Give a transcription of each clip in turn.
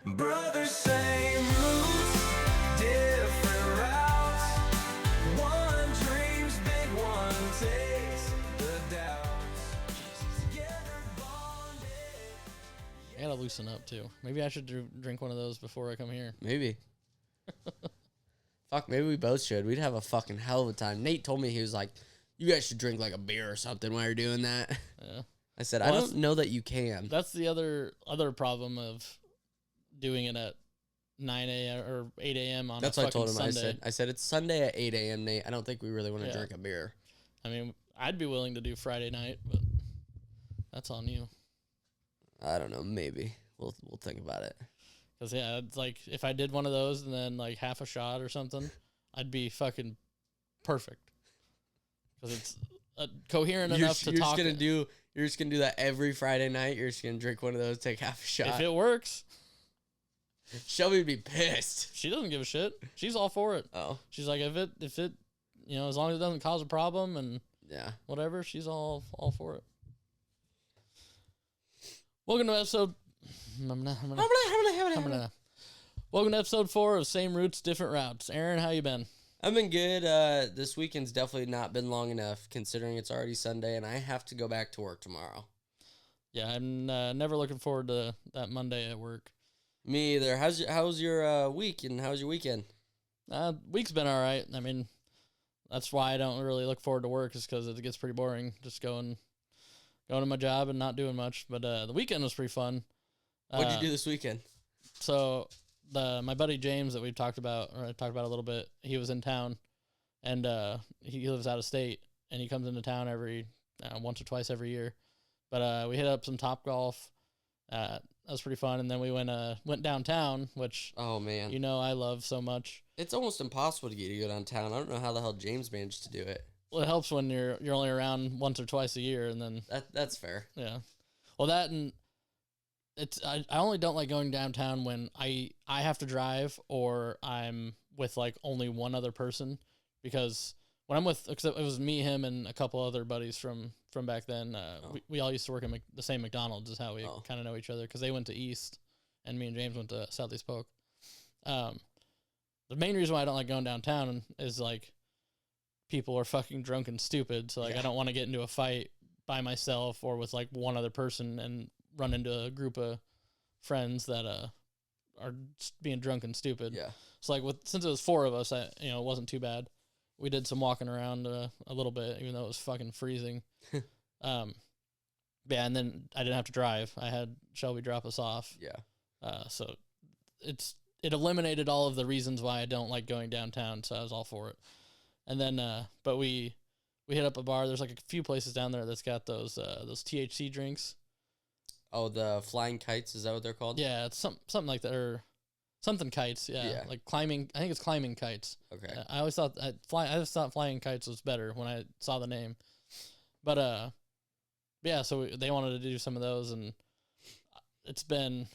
Brothers, same roots, different routes. One dreams big, one takes the doubts. Together bonded. I gotta loosen up too. Maybe I should drink one of those before I come here. Maybe. Fuck, maybe we both should. We'd have a fucking hell of a time. Nate told me, he was like, you guys should drink like a beer or something while you're doing that. Yeah. I said, Well, I don't know that you can. That's the other problem of doing it at 9 a.m. or 8 a.m. on That's a what I told him. Sunday. I said it's Sunday at 8 a.m., Nate. I don't think we really want to Yeah. drink a beer. I mean, I'd be willing to do Friday night, but that's on you. I don't know. Maybe. We'll think about it. Because, yeah, it's like if I did one of those and then like half a shot or something, I'd be fucking perfect. Because it's coherent enough to talk. You're just gonna do that every Friday night. You're just gonna drink one of those, take half a shot. If it works. Shelby would be pissed. She doesn't give a shit. She's all for it. Oh. She's like, if it, as long as it doesn't cause a problem and Yeah. whatever, she's all for it. Welcome to episode. Welcome to episode 4 of Same Roots, Different Routes. Aaron, how you been? I've been good. This weekend's definitely not been long enough, considering it's already Sunday and I have to go back to work tomorrow. Yeah, I'm never looking forward to that Monday at work. Me either. How's your week and how's your weekend? Week's been all right. I mean, that's why I don't really look forward to work, is because it gets pretty boring just going to my job and not doing much. But the weekend was pretty fun. What'd you do this weekend? So my buddy James that I talked about a little bit, he was in town, and he lives out of state, and he comes into town every once or twice every year. But we hit up some Topgolf. That was pretty fun, and then we went downtown, which Oh man, I love so much. it's almost impossible to get you to go downtown. I don't know how the hell James managed to do it. Well, it helps when you're only around once or twice a year, and then That's fair. yeah. Well, that and I only don't like going downtown when I have to drive or I'm with like only one other person, because when I'm with, except it was me, him, and a couple other buddies from back then. We all used to work at the same McDonald's, is how we kind of know each other, because they went to East and me and James went to Southeast Polk. The main reason why I don't like going downtown is like people are fucking drunk and stupid. So like I don't want to get into a fight by myself or with like one other person and run into a group of friends that are being drunk and stupid. Yeah. So like since it was 4 of us, it wasn't too bad. We did some walking around a little bit, even though it was fucking freezing. Yeah, and then I didn't have to drive. I had Shelby drop us off. Yeah. So it eliminated all of the reasons why I don't like going downtown, so I was all for it. And then, but we hit up a bar. There's like a few places down there that's got those THC drinks. Oh, the flying kites, is that what they're called? Yeah, it's something like that, or something kites. Yeah, like climbing. I think it's climbing kites. Okay. I always thought I just thought flying kites was better when I saw the name. But yeah. So they wanted to do some of those, and it's been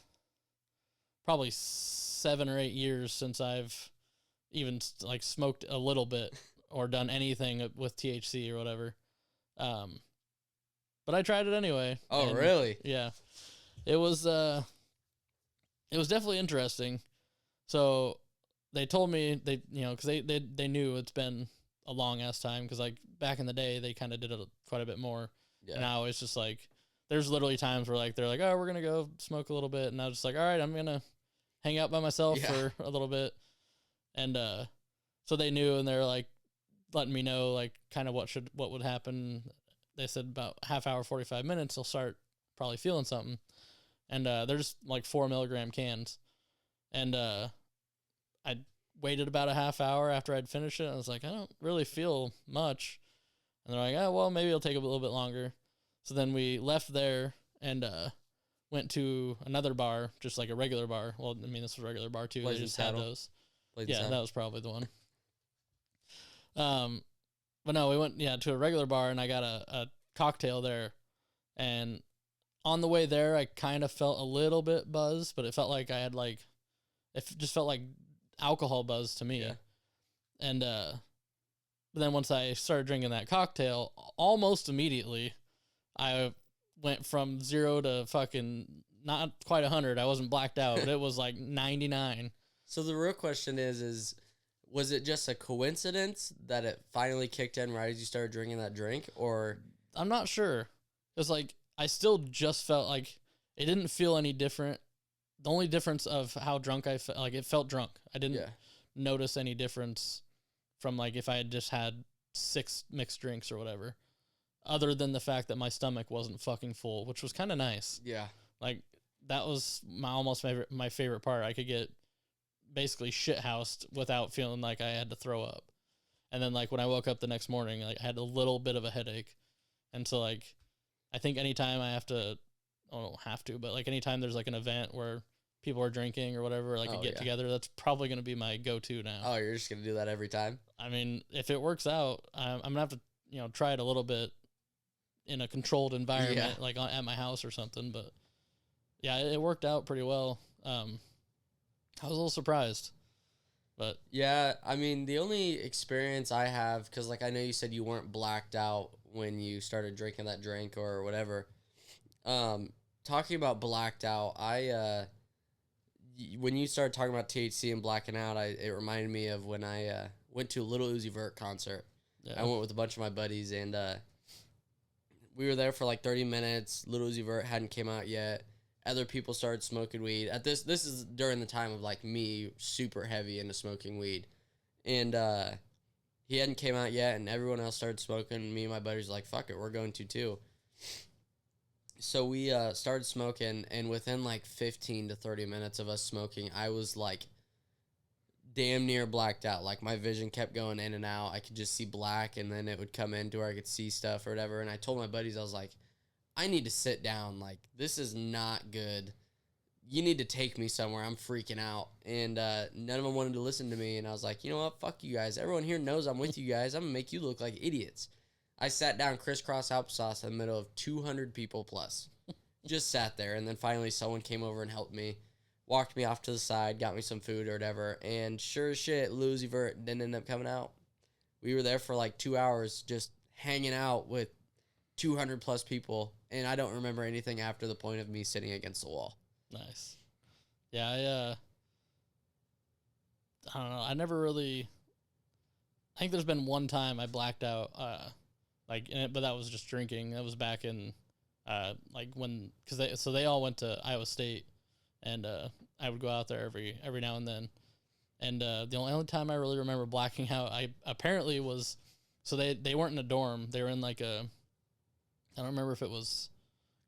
probably 7 or 8 years since I've even like smoked a little bit or done anything with THC or whatever. But I tried it anyway. Oh, really? Yeah. It was definitely interesting. So they told me because they knew it's been a long ass time, because like back in the day they kind of did it quite a bit more. Yeah. And now it's just like there's literally times where like they're like, oh, we're gonna go smoke a little bit, and I was just like, all right, I'm gonna hang out by myself for a little bit. And so they knew, and they're like letting me know like kind of what would happen. They said about half hour, 45 minutes, they'll start probably feeling something. And they're just like 4 milligram cans. And I waited about a half hour after I'd finished it. I was like, I don't really feel much. And they're like, oh, well, maybe it'll take a little bit longer. So then we left there and went to another bar, just like a regular bar. Well, I mean, this was a regular bar too. Blazing They just had Saddle. those. Blazing Yeah, Saddle. that was probably the one. But no, we went to a regular bar, and I got a cocktail there. And on the way there, I kind of felt a little bit buzzed, but it felt like it just felt like alcohol buzz to me. Yeah. And but then once I started drinking that cocktail, almost immediately, I went from 0 to fucking not quite 100. I wasn't blacked out, but it was like 99. So the real question is was it just a coincidence that it finally kicked in right as you started drinking that drink, or? I'm not sure. It's like I still just felt like it didn't feel any different. The only difference of how drunk I felt, like it felt drunk. I didn't notice any difference from like if I had just had 6 mixed drinks or whatever, other than the fact that my stomach wasn't fucking full, which was kind of nice. Yeah. Like that was my favorite part. I could get basically shithoused without feeling like I had to throw up. And then like when I woke up the next morning, like I had a little bit of a headache. And so like I think anytime I have to, but like anytime there's like an event where people are drinking or whatever, like a get together, that's probably going to be my go-to now. Oh, you're just going to do that every time? I mean, if it works out, I'm going to have to, try it a little bit in a controlled environment, like at my house or something. But yeah, it worked out pretty well. I was a little surprised, but yeah, I mean, the only experience I have, because like I know you said you weren't blacked out when you started drinking that drink or whatever. Talking about blacked out, when you started talking about THC and blacking out, it reminded me of when I went to a Little Uzi Vert concert. Yeah. I went with a bunch of my buddies, and we were there for like 30 minutes. Little Uzi Vert hadn't came out yet. Other people started smoking weed. This is during the time of like me super heavy into smoking weed, and he hadn't came out yet, and everyone else started smoking. Me and my buddies were like, "Fuck it, we're going to too." So we started smoking, and within like 15 to 30 minutes of us smoking, I was like damn near blacked out. Like my vision kept going in and out. I could just see black, and then it would come in to where I could see stuff or whatever. And I told my buddies, I was like, I need to sit down. Like, this is not good. You need to take me somewhere. I'm freaking out. And none of them wanted to listen to me. And I was like, you know what? Fuck you guys. Everyone here knows I'm with you guys. I'm going to make you look like idiots. I sat down crisscross applesauce in the middle of 200 people plus. Just sat there. And then finally someone came over and helped me. Walked me off to the side. Got me some food or whatever. And sure as shit, Lucy Vert didn't end up coming out. We were there for like 2 hours just hanging out with 200 plus people, and I don't remember anything after the point of me sitting against the wall. Nice. Yeah, I don't know. I never really. I think there's been one time I blacked out, but that was just drinking. That was back in, like when, because they all went to Iowa State, and I would go out there every now and then, and the only time I really remember blacking out, I apparently was, so they weren't in a dorm. They were in like a. I don't remember if it was,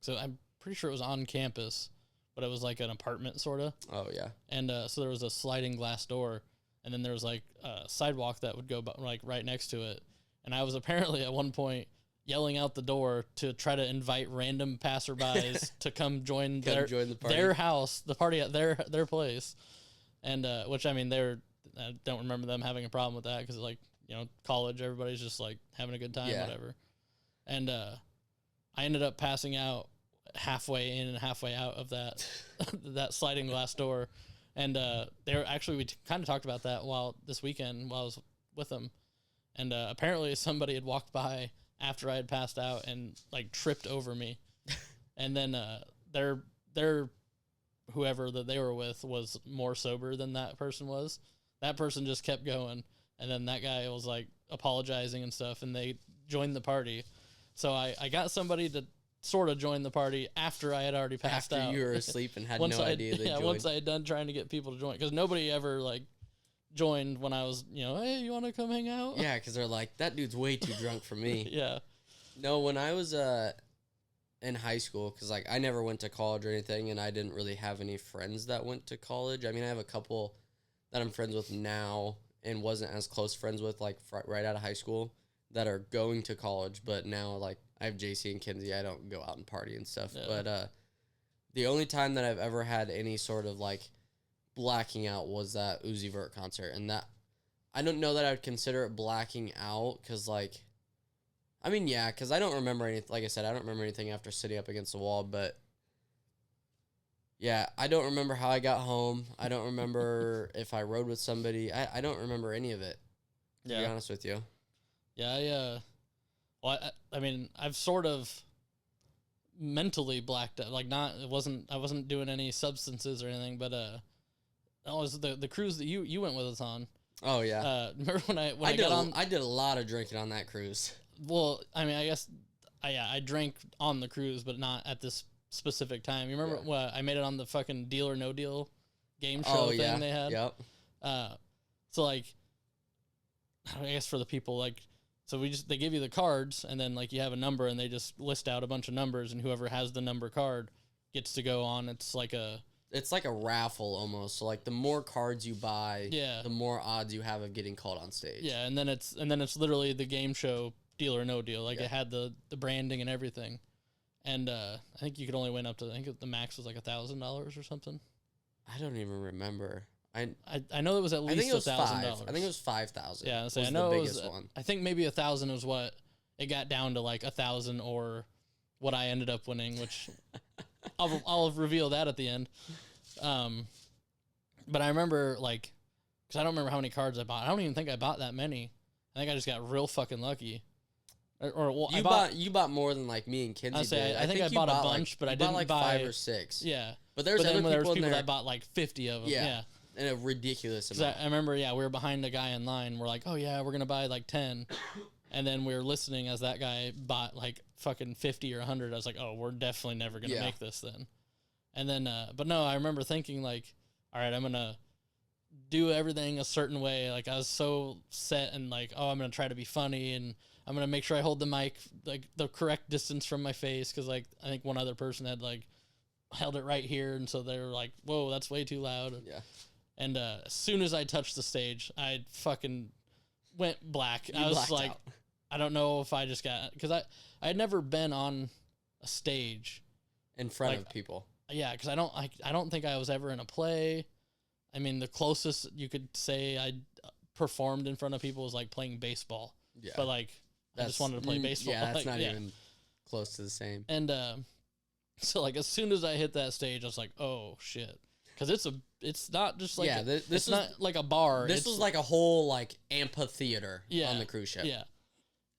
so I'm pretty sure it was on campus, but it was like an apartment sort of. Oh, yeah. And so there was a sliding glass door, and then there was like a sidewalk that would go like right next to it. And I was apparently at one point yelling out the door to try to invite random passerbys to come join the party. Their house, the party at their place. And which, I mean, I don't remember them having a problem with that because, like, college, everybody's just like having a good time, whatever. And I ended up passing out halfway in and halfway out of that that sliding glass door. And we kind of talked about that this weekend while I was with them. And apparently somebody had walked by after I had passed out and like tripped over me. And then their whoever that they were with was more sober than that person was. That person just kept going. And then that guy was like apologizing and stuff, and they joined the party. So I got somebody to sort of join the party after I had already passed out. After you were asleep and had no idea they joined. Once I had done trying to get people to join. Because nobody ever, like, joined when I was, hey, you want to come hang out? Yeah, because they're like, that dude's way too drunk for me. Yeah. No, when I was in high school, because, like, I never went to college or anything, and I didn't really have any friends that went to college. I mean, I have a couple that I'm friends with now and wasn't as close friends with, like, right out of high school, that are going to college, but now, like, I have JC and Kinsey. I don't go out and party and stuff. Yeah. But the only time that I've ever had any sort of, like, blacking out was that Uzi Vert concert. And that, I don't know that I would consider it blacking out, because, like, I mean, yeah, because I don't remember anything. Like I said, I don't remember anything after sitting up against the wall, but yeah, I don't remember how I got home. I don't remember if I rode with somebody. I don't remember any of it, to be honest with you. Yeah, I mean, I've sort of mentally blacked out. Like I wasn't doing any substances or anything, but that was the cruise that you went with us on. Oh yeah. Remember when I got on? I did a lot of drinking on that cruise. Well, I mean, I guess I drank on the cruise, but not at this specific time. You remember what I made it on the fucking Deal or No Deal game show thing they had? Yep. So like, I guess for the people like, so they give you the cards and then like you have a number and they just list out a bunch of numbers and whoever has the number card gets to go on. It's like a raffle almost. So like the more cards you buy, the more odds you have of getting called on stage. Yeah, and then it's literally the game show Deal or No Deal. Like it had the branding and everything. And I think you could only win up to, I think the max was like $1,000 or something. I don't even remember. I know it was at least $1,000. I think it was 5,000. Yeah, so I know the biggest one. I think maybe 1,000 was what it got down to, like 1,000 or what I ended up winning, which I'll reveal that at the end. But I remember like, because I don't remember how many cards I bought. I don't even think I bought that many. I think I just got real fucking lucky. You bought more than like me and Kinsey did. I think I bought a bunch, but I didn't like buy 5 or 6. Yeah, but there's other people that bought like 50 of them. Yeah. And a ridiculous amount. I remember, we were behind a guy in line. We're like, oh yeah, we're gonna buy like 10, and then we were listening as that guy bought like fucking 50 or 100. I was like, oh, we're definitely never gonna make this then. And then, but no, I remember thinking like, all right, I'm gonna do everything a certain way. Like I was so set and like, oh, I'm gonna try to be funny and I'm gonna make sure I hold the mic like the correct distance from my face because like I think one other person had like held it right here, and so they were like, whoa, that's way too loud. Yeah. And as soon as I touched the stage, I fucking went black. I was like, out. I don't know if I just got, because I had never been on a stage in front of people. Yeah, because I don't think I was ever in a play. I mean, the closest you could say I performed in front of people was like playing baseball. Yeah, but like I just wanted to play baseball. Yeah, that's like, not even close to the same. And so like as soon as I hit that stage, I was like, oh shit. Because it's not just like this is not like a bar. This was like a whole like amphitheater on the cruise ship. Yeah,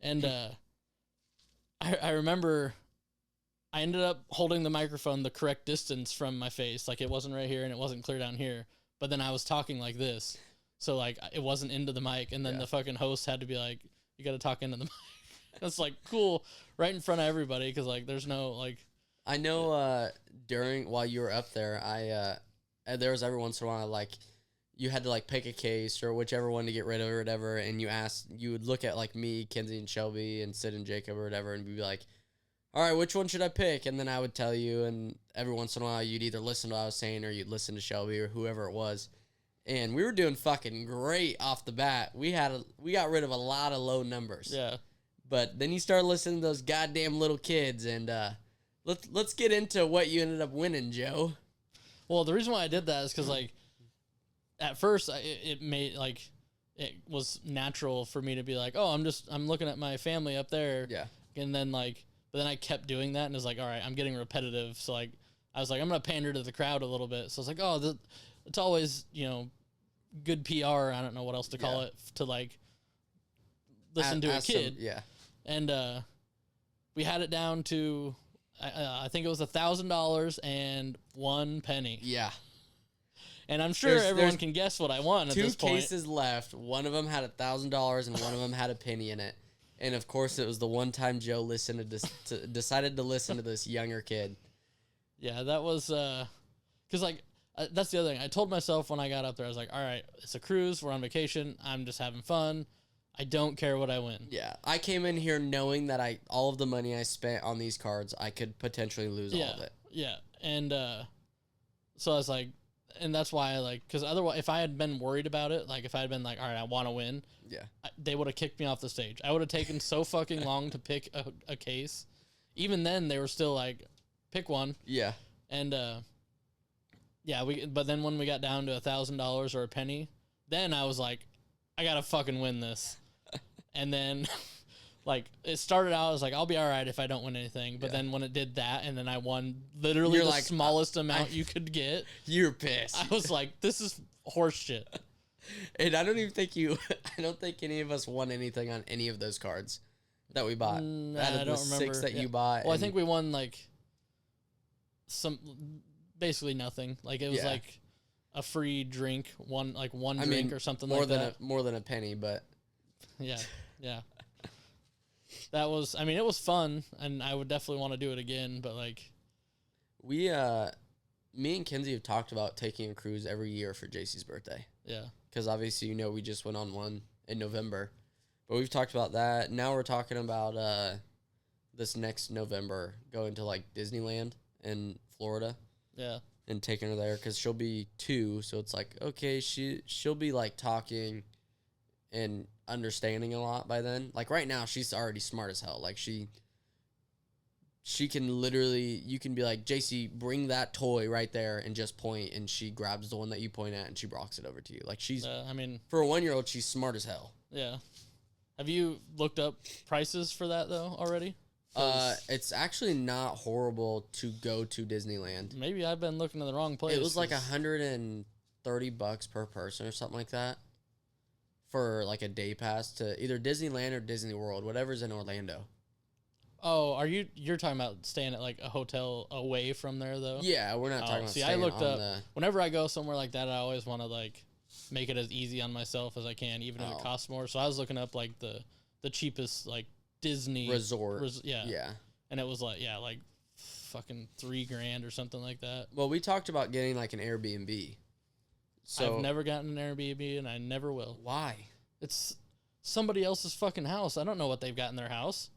and I remember I ended up holding the microphone the correct distance from my face, like it wasn't right here and it wasn't clear down here. But then I was talking like this, so like it wasn't into the mic, and then the fucking host had to be like, "You got to talk into the mic." That's like cool, right in front of everybody, because like there's no like. I know while you were up there, there was every once in a while, like, you had to, like, pick a case or whichever one to get rid of or whatever, and you would look at, like, me, Kinsey, and Shelby, and Sid and Jacob or whatever, and be like, all right, which one should I pick? And then I would tell you, and every once in a while, you'd either listen to what I was saying or you'd listen to Shelby or whoever it was. And we were doing fucking great off the bat. We got rid of a lot of low numbers. Yeah. But then you start listening to those goddamn little kids, and let's get into what you ended up winning, Joe. Well, the reason why I did that is because, like, at first it was natural for me to be like, oh, I'm looking at my family up there. Yeah. And then, like, but then I kept doing that and it was like, all right, I'm getting repetitive. So, like, I was like, I'm going to pander to the crowd a little bit. So, I was like, oh, it's always, good PR. I don't know what else to call it, to, like, listen to a kid. Yeah. And we had it down to... I think it was $1,000 and 1 penny. Yeah. And I'm sure everyone can guess what I won at this point. 2 cases left. One of them had $1,000 and one of them had a penny in it. And of course, it was the one time Joe listened decided to listen to this younger kid. Yeah, that was because that's the other thing. I told myself when I got up there, I was like, all right, it's a cruise. We're on vacation. I'm just having fun. I don't care what I win. Yeah, I came in here knowing that all of the money I spent on these cards, I could potentially lose all of it. Yeah, and so I was like, and that's why because otherwise, if I had been worried about it, like if I had been like, all right, I want to win, they would have kicked me off the stage. I would have taken so fucking long to pick a case. Even then, they were still like, pick one. Yeah, and but then when we got down to $1,000 or a penny, then I was like, I gotta fucking win this. And then, like, it started out, I was like, I'll be all right if I don't win anything. But then when it did that, and then I won literally the smallest amount you could get. You're pissed. I was like, this is horse shit. And I don't think any of us won anything on any of those cards that we bought. I don't remember. 6 that you bought. Well, I think we won, like, basically nothing. Like it was like a free drink, one I drink mean, or something more like than that. more than a penny, but Yeah. That was, I mean, it was fun, and I would definitely want to do it again. But like, me and Kenzie have talked about taking a cruise every year for JC's birthday. Yeah. Because obviously, we just went on one in November. But we've talked about that. Now we're talking about this next November going to, like, Disneyland in Florida. Yeah. And taking her there because she'll be 2. So it's like, okay, she'll be, like, talking and understanding a lot by then. Like, right now, she's already smart as hell. Like, she can literally, you can be like, JC, bring that toy right there and just point, and she grabs the one that you point at and she walks it over to you. Like, she's, I mean, for a 1-year-old, she's smart as hell. Yeah. Have you looked up prices for that though already? It's actually not horrible to go to Disneyland. Maybe I've been looking in the wrong place. It was like $130 per person or something like that for like a day pass to either Disneyland or Disney World, whatever's in Orlando. Oh, you're talking about staying at like a hotel away from there though? Yeah, we're not talking about see, I staying looked on up whenever I go somewhere like that, I always want to like make it as easy on myself as I can, even if it costs more. So I was looking up like the cheapest like Disney resort. Yeah. And it was like fucking $3,000 or something like that. Well, we talked about getting like an Airbnb. So I've never gotten an Airbnb and I never will. Why? It's somebody else's fucking house. I don't know what they've got in their house.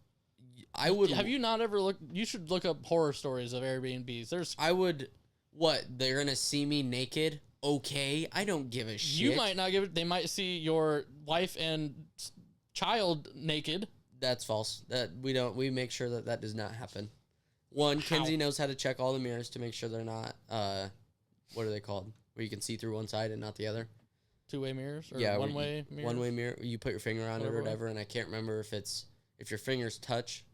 I would. Have you not ever looked? You should look up horror stories of Airbnbs. I would. What? They're gonna see me naked? Okay, I don't give a shit. You might not give it. They might see your wife and child naked. That's false. That we don't. We make sure that does not happen. One, Kenzie knows how to check all the mirrors to make sure they're not. What are they called? Where you can see through one side and not the other. Two-way mirrors or yeah, one-way mirror. One-way mirror. You put your finger on it or whatever, and I can't remember if your fingers touch,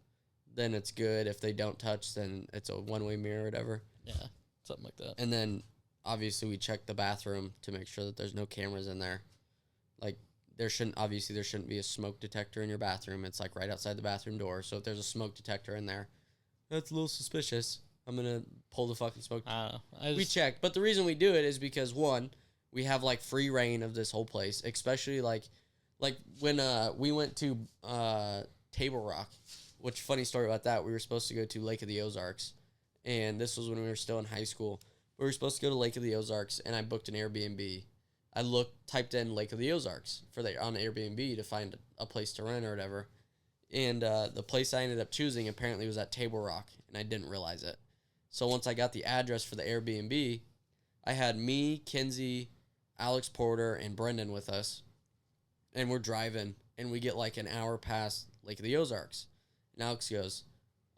then it's good. If they don't touch, then it's a one-way mirror or whatever. Yeah, something like that. And then obviously we check the bathroom to make sure that there's no cameras in there. Like there shouldn't be a smoke detector in your bathroom. It's like right outside the bathroom door. So if there's a smoke detector in there, that's a little suspicious. I'm gonna pull the fucking smoke. We check, but the reason we do it is because one, we have like free reign of this whole place, especially like when we went to Table Rock. Which funny story about that? We were supposed to go to Lake of the Ozarks, and this was when we were still in high school. We were supposed to go to Lake of the Ozarks, and I booked an Airbnb. I typed in Lake of the Ozarks on Airbnb to find a place to rent or whatever, and the place I ended up choosing apparently was at Table Rock, and I didn't realize it. So once I got the address for the Airbnb, I had me, Kenzie, Alex Porter, and Brendan with us, and we're driving, and we get like an hour past Lake of the Ozarks. And Alex goes,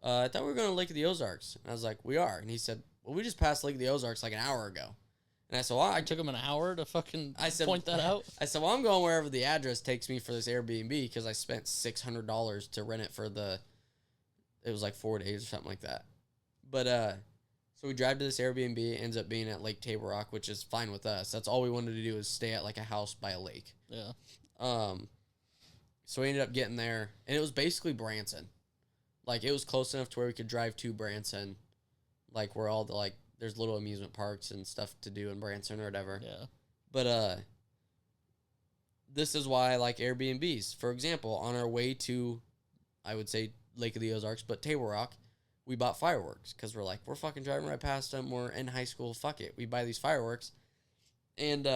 I thought we were going to Lake of the Ozarks. And I was like, we are. And he said, well, we just passed Lake of the Ozarks like an hour ago. And I said, well, It took him an hour to fucking point that out? I said, well, I'm going wherever the address takes me for this Airbnb because I spent $600 to rent it for it was like 4 days or something like that. But, so we drive to this Airbnb. It ends up being at Lake Table Rock, which is fine with us. That's all we wanted to do is stay at like a house by a lake. Yeah. So we ended up getting there, and it was basically Branson. Like, it was close enough to where we could drive to Branson, like, where all the, there's little amusement parks and stuff to do in Branson or whatever. Yeah. But, this is why I like Airbnbs. For example, on our way to, I would say, Lake of the Ozarks, but Table Rock, we bought fireworks, because we're like, we're fucking driving right past them, we're in high school, fuck it. We buy these fireworks, and,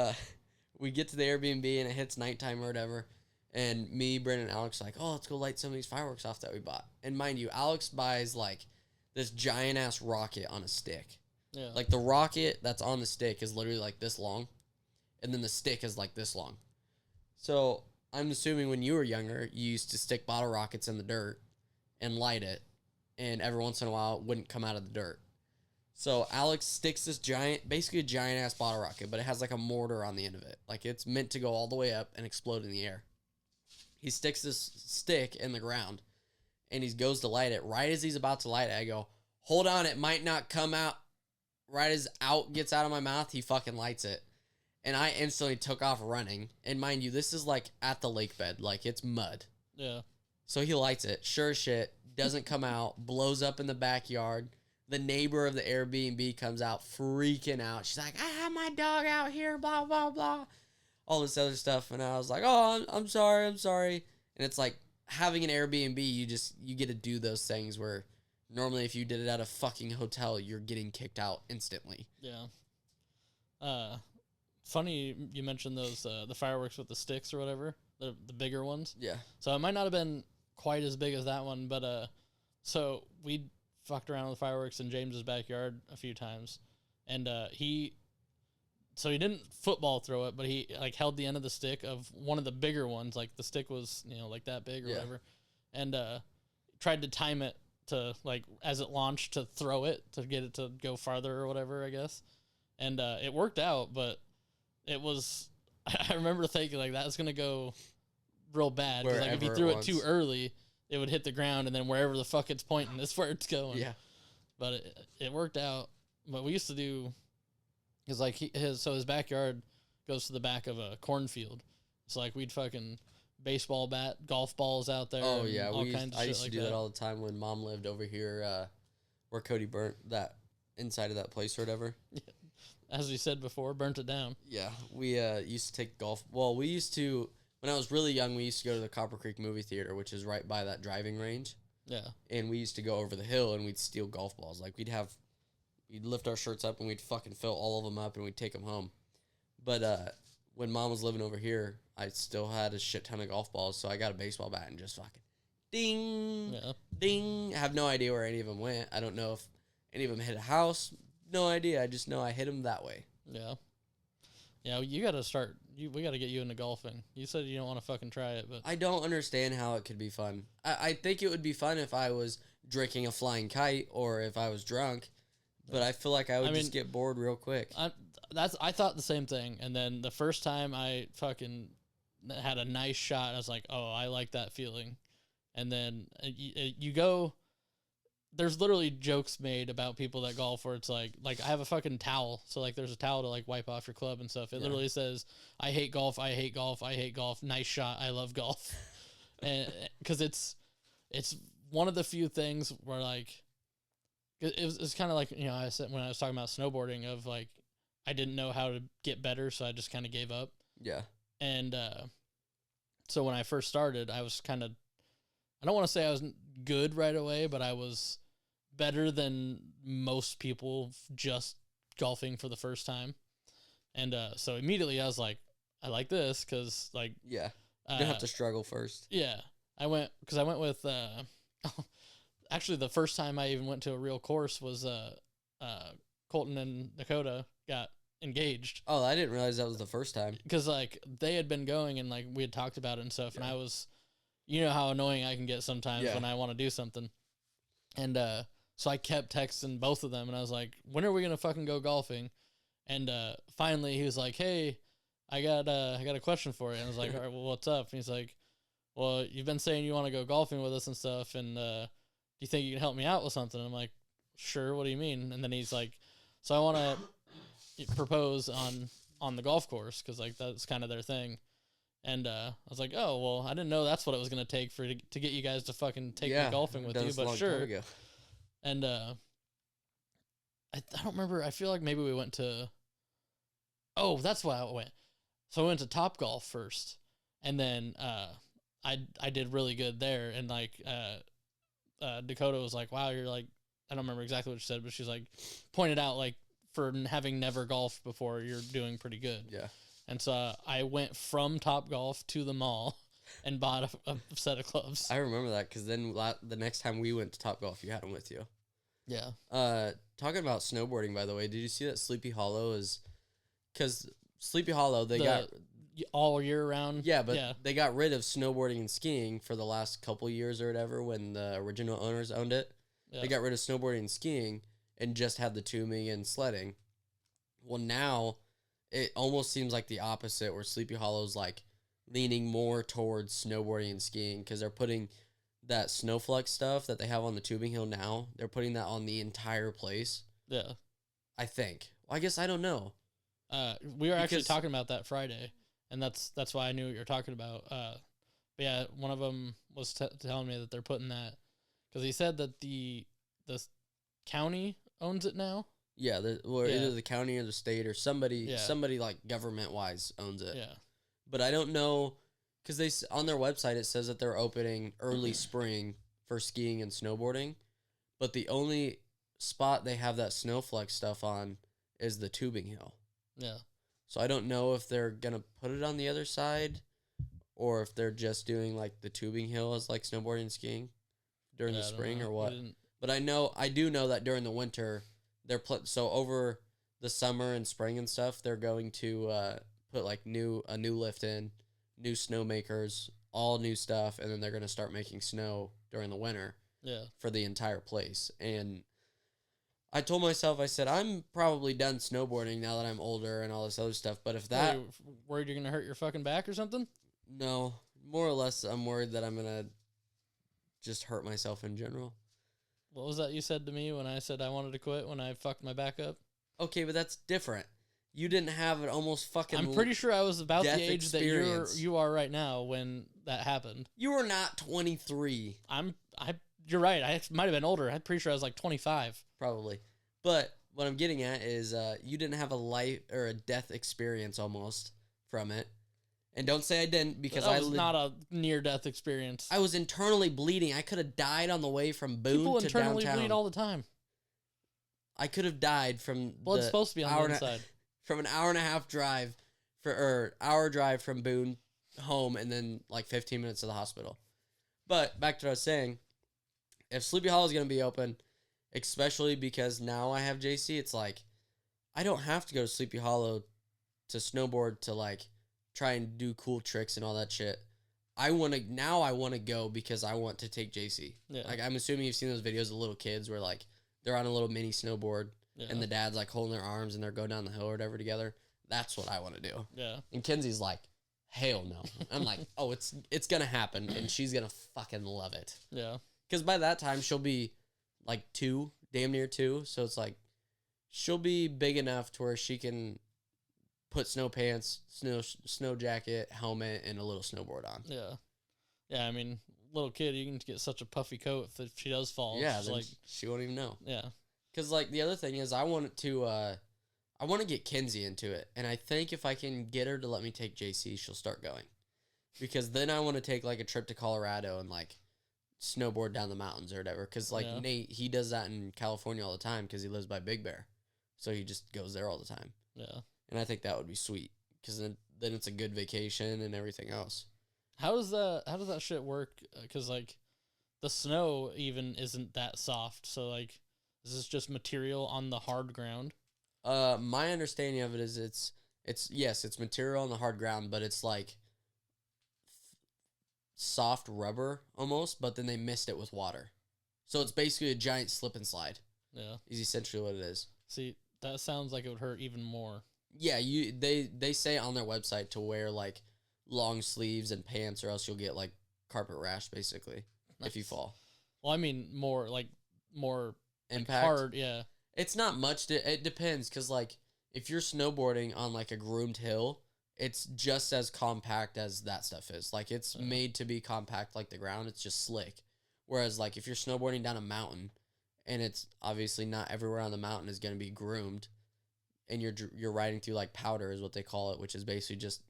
we get to the Airbnb, and it hits nighttime or whatever. And me, Brendan, and Alex are like, oh, let's go light some of these fireworks off that we bought. And mind you, Alex buys, this giant-ass rocket on a stick. Yeah. Like, the rocket that's on the stick is literally, this long. And then the stick is, this long. So, I'm assuming when you were younger, you used to stick bottle rockets in the dirt and light it. And every once in a while, it wouldn't come out of the dirt. So, Alex sticks this basically a giant-ass bottle rocket, but it has, a mortar on the end of it. It's meant to go all the way up and explode in the air. He sticks this stick in the ground, and he goes to light it. Right as he's about to light it, I go, hold on, it might not come out. Right as gets out of my mouth, he fucking lights it. And I instantly took off running. And mind you, this is, at the lake bed. It's mud. Yeah. So he lights it. Sure as shit, doesn't come out, blows up in the backyard. the neighbor of the Airbnb comes out freaking out. She's like, I have my dog out here, blah, blah, blah. All this other stuff. And I was like, oh, I'm sorry. And it's like having an Airbnb, you get to do those things where normally if you did it at a fucking hotel, you're getting kicked out instantly. Yeah. Funny you mentioned those, the fireworks with the sticks or whatever, the bigger ones. Yeah. So it might not have been quite as big as that one, but so we fucked around with fireworks in James's backyard a few times, and he didn't football throw it, but he like held the end of the stick of one of the bigger ones, like the stick was like that big or whatever, and tried to time it to like as it launched to throw it to get it to go farther or whatever, I guess, and it worked out, but it was I remember thinking like that's gonna go real bad because like if you threw it too early, it would hit the ground, and then wherever the fuck it's pointing, that's where it's going. Yeah. But it worked out. But we used to do, because like his backyard goes to the back of a cornfield. So like we'd fucking baseball bat, golf balls out there. Oh yeah, I used to do that all the time when Mom lived over here, where Cody burnt that inside of that place or whatever. Yeah. As we said before, burnt it down. Yeah, we used to take golf. Well, we used to. When I was really young, we used to go to the Copper Creek movie theater, which is right by that driving range. Yeah. And we used to go over the hill and we'd steal golf balls. Like we'd lift our shirts up and we'd fucking fill all of them up and we'd take them home. But when Mom was living over here, I still had a shit ton of golf balls, so I got a baseball bat and just fucking ding, ding. I have no idea where any of them went. I don't know if any of them hit a house. No idea. I just know I hit them that way. Yeah. Yeah, you got to start. We got to get you into golfing. You said you don't want to fucking try it, but I don't understand how it could be fun. I think it would be fun if I was drinking a flying kite or if I was drunk, but I feel like I would just get bored real quick. I thought the same thing, and then the first time I fucking had a nice shot, I was like, oh, I like that feeling, and then you go. There's literally jokes made about people that golf where it's like I have a fucking towel. So like there's a towel to like wipe off your club and stuff. It literally says, I hate golf. I hate golf. I hate golf. Nice shot. I love golf. And cause it's one of the few things where like, it's kind of like, I said, when I was talking about snowboarding of like, I didn't know how to get better. So I just kind of gave up. Yeah. And, so when I first started, I was kind of, I don't want to say I was good right away, but I was better than most people just golfing for the first time. And so immediately I was like, I like this because like... Yeah, you don't have to struggle first. Yeah. I went with... actually, the first time I even went to a real course was Colton and Dakota got engaged. Oh, I didn't realize that was the first time. Because like they had been going and like we had talked about it and stuff, and I was... You know how annoying I can get sometimes when I want to do something. And so I kept texting both of them, and I was like, when are we going to fucking go golfing? And finally he was like, hey, I got a question for you. And I was like, all right, well, what's up? And he's like, well, you've been saying you want to go golfing with us and stuff, and do you think you can help me out with something? And I'm like, sure, what do you mean? And then he's like, so I want to propose on the golf course, because like that's kind of their thing. And I was like, oh, well, I didn't know that's what it was going to take to get you guys to fucking take me golfing with you, but sure. And I don't remember. I feel like maybe we went to, that's why I went. So I went to Topgolf first, and then I did really good there. And like Dakota was like, wow, you're like, I don't remember exactly what she said, but she's like, pointed out like for having never golfed before, you're doing pretty good. Yeah. And so I went from Topgolf to the mall and bought a set of clubs. I remember that because then the next time we went to Topgolf, you had them with you. Yeah. Talking about snowboarding, by the way, did you see that Sleepy Hollow is... Because Sleepy Hollow, they got... All year round? Yeah, but they got rid of snowboarding and skiing for the last couple years or whatever when the original owners owned it. Yeah. They got rid of snowboarding and skiing and just had the tubing and sledding. Well, now... It almost seems like the opposite, where Sleepy Hollow's like leaning more towards snowboarding and skiing because they're putting that Snowflux stuff that they have on the tubing hill now. They're putting that on the entire place. Yeah, I think. Well, I guess I don't know. We were actually talking about that Friday, and that's why I knew what you're talking about. But yeah, one of them was telling me that they're putting that because he said that the county owns it now. Yeah, either the county or the state or somebody like government wise owns it. Yeah, but I don't know because on their website it says that they're opening early spring for skiing and snowboarding, but the only spot they have that Snowflex stuff on is the tubing hill. Yeah. So I don't know if they're gonna put it on the other side, or if they're just doing like the tubing hill as like snowboarding and skiing during the spring or what. But I do know that during the winter they're so over the summer and spring and stuff they're going to put like a new lift in, new snowmakers, all new stuff, and then they're gonna start making snow during the winter. Yeah. For the entire place. And I told myself, I said, I'm probably done snowboarding now that I'm older and all this other stuff. But if that... Are you worried you're going to hurt your fucking back or something? No. More or less, I'm worried that I'm going to just hurt myself in general. What was that you said to me when I said I wanted to quit when I fucked my back up? Okay, but that's different. You didn't have an almost fucking... I'm pretty sure I was about the age experience. that you are right now when that happened. You were not 23. You're right. I might have been older. I'm pretty sure I was like 25. Probably. But what I'm getting at is you didn't have a life or a death experience almost from it. And don't say I didn't because that was not a near-death experience. I was internally bleeding. I could have died on the way from Boone to downtown. People internally bleed all the time. I could have died from blood's supposed to be on the inside. From an hour and a half drive hour drive from Boone home and then like 15 minutes to the hospital. But back to what I was saying. If Sleepy Hollow is going to be open, especially because now I have JC, it's like, I don't have to go to Sleepy Hollow to snowboard to like try and do cool tricks and all that shit. I want to go because I want to take JC. Yeah. Like, I'm assuming you've seen those videos of little kids where like they're on a little mini snowboard and the dad's like holding their arms and they're going down the hill or whatever together. That's what I want to do. Yeah. And Kenzie's like, hell no. I'm like, oh, it's going to happen and she's going to fucking love it. Yeah. Because by that time, she'll be like 2, damn near 2. So it's like, she'll be big enough to where she can put snow pants, snow jacket, helmet, and a little snowboard on. Yeah. Yeah, I mean, little kid, you can get such a puffy coat if she does fall. Yeah, like, she won't even know. Yeah. Because like the other thing is I want to get Kenzie into it. And I think if I can get her to let me take JC, she'll start going. Because then I want to take like a trip to Colorado and like snowboard down the mountains or whatever, because like Nate, he does that in California all the time because he lives by Big Bear, so he just goes there all the time. Yeah. And I think that would be sweet because then it's a good vacation and everything else. How does that shit work? Because like the snow even isn't that soft, so like is this just material on the hard ground? My understanding of it is it's material on the hard ground, but it's like soft rubber almost, but then they mixed it with water. So it's basically a giant slip and slide. Yeah. Is essentially what it is. See, that sounds like it would hurt even more. Yeah, they say on their website to wear like long sleeves and pants or else you'll get like carpet rash basically if you fall. Well, I mean more impact. Like hard, yeah. It's not much. It depends because like if you're snowboarding on like a groomed hill, it's just as compact as that stuff is. Like, it's made to be compact like the ground. It's just slick. Whereas, like, if you're snowboarding down a mountain, and it's obviously not everywhere on the mountain is going to be groomed, and you're riding through, like, powder is what they call it, which is basically just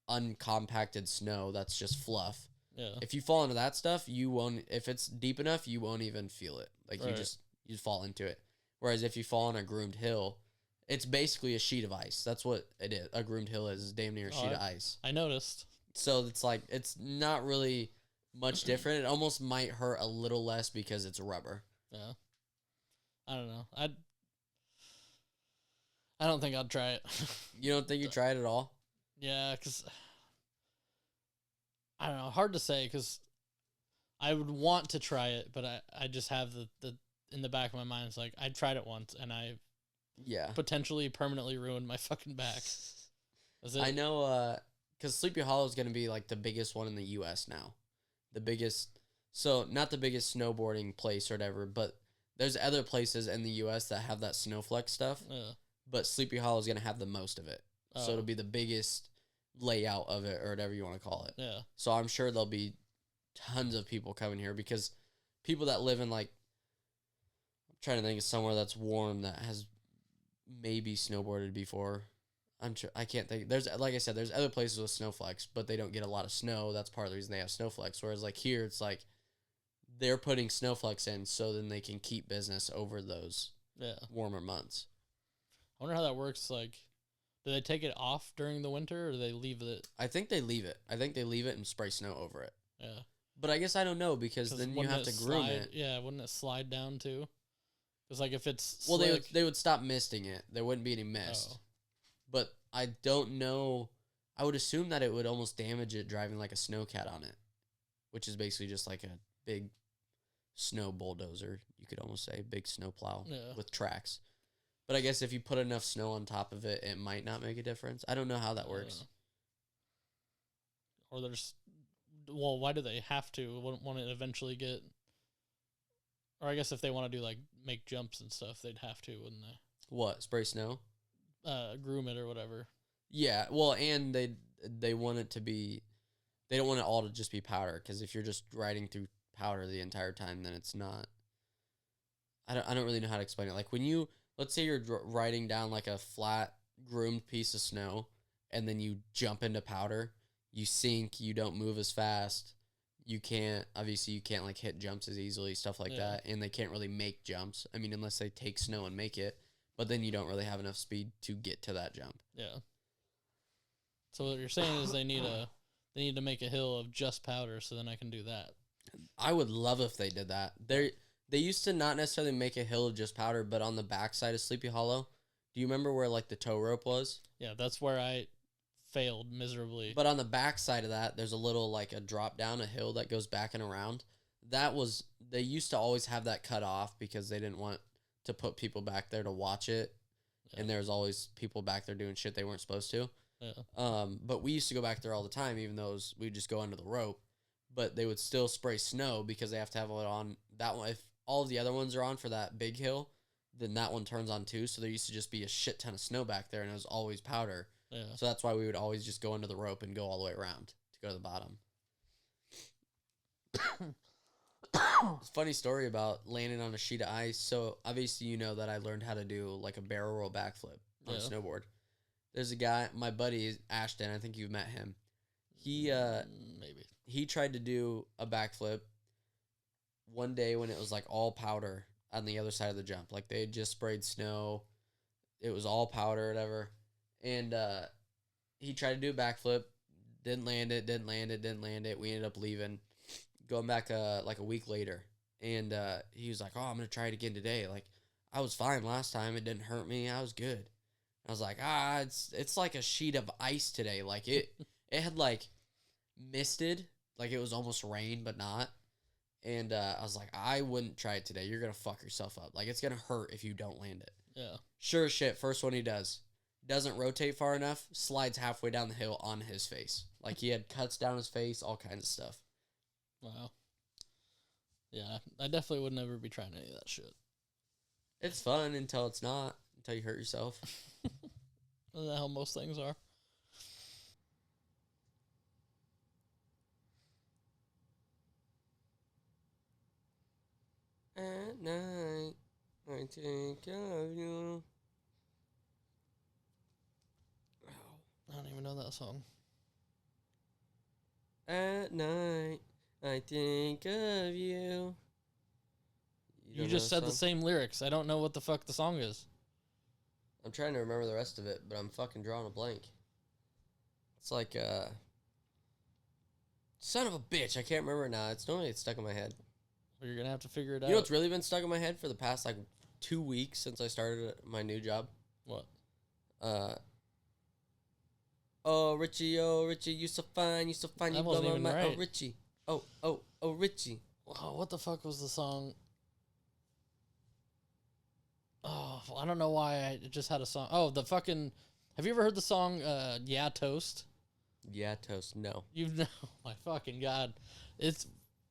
uncompacted snow that's just fluff. Yeah. If you fall into that stuff, you won't... If it's deep enough, you won't even feel it. Like, right. you fall into it. Whereas if you fall on a groomed hill... It's basically a sheet of ice. That's what it is. A groomed hill is damn near a sheet of ice. I noticed. So it's like, it's not really much different. It almost might hurt a little less because it's rubber. Yeah. I don't know. I don't think I'd try it. You don't think you try it at all? Yeah, because I don't know. Hard to say because I would want to try it, but I just have the in the back of my mind, it's like I tried it once and I potentially permanently ruined my fucking back. I know, because Sleepy Hollow is going to be like the biggest one in the U.S. now. The biggest, so not the biggest snowboarding place or whatever, but there's other places in the U.S. that have that Snowflex stuff. Yeah. But Sleepy Hollow is going to have the most of it. Oh. So it'll be the biggest layout of it or whatever you want to call it. Yeah. So I'm sure there'll be tons of people coming here because people that live in like, I'm trying to think of somewhere that's warm that has maybe snowboarded before. I can't think. There's, like I said, there's other places with snowflakes, but they don't get a lot of snow. That's part of the reason they have snowflakes. Whereas like here, it's like they're putting snowflakes in so then they can keep business over those warmer months. I wonder how that works. Like, do they take it off during the winter, or do they leave it? I think they leave it. I think they leave it and spray snow over it. Yeah. But I guess I don't know because then you have to groom it. Yeah, wouldn't it slide down too? Because like if it's well, they would stop misting it. There wouldn't be any mist. Oh. But I don't know. I would assume that it would almost damage it driving like a snowcat on it, which is basically just like a big snow bulldozer. You could almost say big snow plow with tracks. But I guess if you put enough snow on top of it, it might not make a difference. I don't know how that works. Or there's, well, why do they have to? Wouldn't want to eventually get, or I guess if they want to do like make jumps and stuff, they'd have to, wouldn't they? What, spray snow? Groom it or whatever. Yeah, well, and they want it to be, they don't want it all to just be powder, because if you're just riding through powder the entire time, then it's not. I don't really know how to explain it. Like when you, let's say you're riding down like a flat groomed piece of snow, and then you jump into powder, you sink, you don't move as fast, you can't like hit jumps as easily, stuff like that, and they can't really make jumps. I mean, unless they take snow and make it, but then you don't really have enough speed to get to that jump. Yeah. So what you're saying is they need to make a hill of just powder, so then I can do that. I would love if they did that. They used to not necessarily make a hill of just powder, but on the backside of Sleepy Hollow, do you remember where like the tow rope was? Yeah, that's where I failed miserably. But on the backside of that, there's a little like a drop down, a hill that goes back and around. They used to always have that cut off because they didn't want to put people back there to watch it. Yeah. And there's always people back there doing shit they weren't supposed to. Yeah. But we used to go back there all the time, even though we'd just go under the rope. But they would still spray snow because they have to have it on that one. If all of the other ones are on for that big hill, then that one turns on too. So there used to just be a shit ton of snow back there, and it was always powder. Yeah. So that's why we would always just go under the rope and go all the way around to go to the bottom. It's a funny story about landing on a sheet of ice. So obviously you know that I learned how to do like a barrel roll backflip on a snowboard. There's a guy, my buddy Ashton, I think you've met him. He tried to do a backflip one day when it was like all powder on the other side of the jump. Like they had just sprayed snow. It was all powder or whatever. And he tried to do a backflip, didn't land it. We ended up leaving, going back like a week later. And he was like, "Oh, I'm going to try it again today. Like, I was fine last time. It didn't hurt me. I was good." I was like, it's like a sheet of ice today. Like, it had, like, misted. Like, it was almost rain, but not. And I was like, I wouldn't try it today. You're going to fuck yourself up. Like, it's going to hurt if you don't land it. Yeah. Sure as shit, first one he does. Doesn't rotate far enough, slides halfway down the hill on his face. Like, he had cuts down his face, all kinds of stuff. Wow. Yeah, I definitely would never be trying any of that shit. It's fun until it's not, until you hurt yourself. Isn't that how most things are? At night, I think of you. I don't even know that song. At night, I think of you. You just said the same lyrics. I don't know what the fuck the song is. I'm trying to remember the rest of it, but I'm fucking drawing a blank. It's like, son of a bitch, I can't remember it now. It's stuck in my head. Well, you're gonna have to figure it out. You know what's really been stuck in my head for the past, like, 2 weeks since I started my new job? What? Oh, Richie, you so fine, you That wasn't even right. Oh, Richie. Oh, Richie. Oh, what the fuck was the song? Oh, I don't know why I just had a song. Oh, the fucking... Have you ever heard the song, Yeah, Toast? Yeah, Toast, no. Oh my fucking God. It's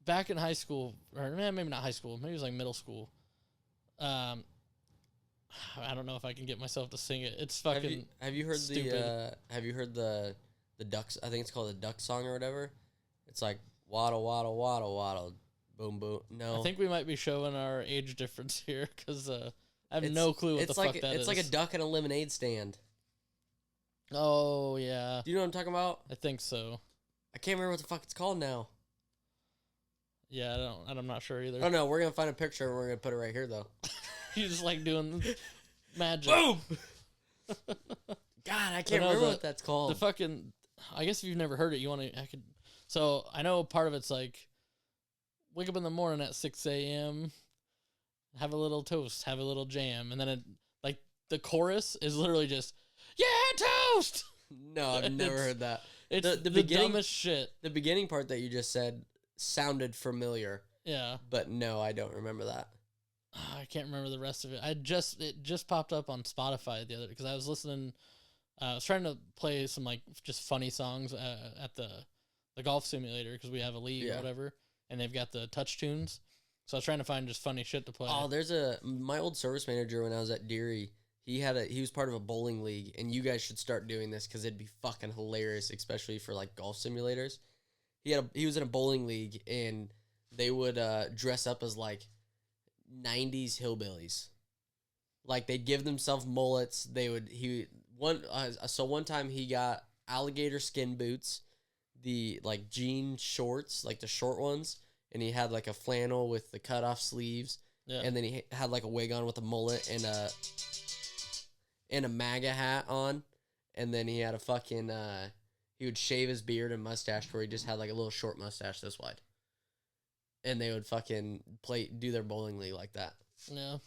back in high school, or maybe not high school, maybe it was like middle school. I don't know if I can get myself to sing it. It's fucking Have you heard stupid. the ducks? I think it's called the duck song or whatever. It's like waddle waddle waddle waddle, Boom boom. No. I think we might be showing our age difference here because I have no clue what the fuck that is. It's like a duck and a lemonade stand. Oh, yeah. Do you know what I'm talking about? I think so. I can't remember what the fuck it's called now. Yeah, I'm not sure either. Oh, no, we're going to find a picture and we're going to put it right here, though. You just like doing magic. Boom! God, I can't remember what that's called. The fucking, I guess if you've never heard it, you want to, so I know part of it's like, wake up in the morning at 6 a.m., have a little toast, have a little jam, and then it, like, the chorus is literally just, yeah, toast! No, I've never heard that. It's the dumbest shit. The beginning part that you just said sounded familiar. Yeah. But no, I don't remember that. I can't remember the rest of it. It just popped up on Spotify the other because I was listening. I was trying to play some like just funny songs at the golf simulator because we have a league or whatever, and they've got the touch tunes. So I was trying to find just funny shit to play. Oh, my old service manager when I was at Deary. He was part of a bowling league, and you guys should start doing this because it'd be fucking hilarious, especially for like golf simulators. He was in a bowling league, and they would dress up as like 90s hillbillies. Like they'd give themselves mullets. One time he got alligator skin boots, the like jean shorts, like the short ones, and he had like a flannel with the cut off sleeves, and then he had like a wig on with a mullet and a MAGA hat on, and then he had a fucking he would shave his beard and mustache where he just had like a little short mustache this wide. And they would fucking do their bowling league like that. Yeah.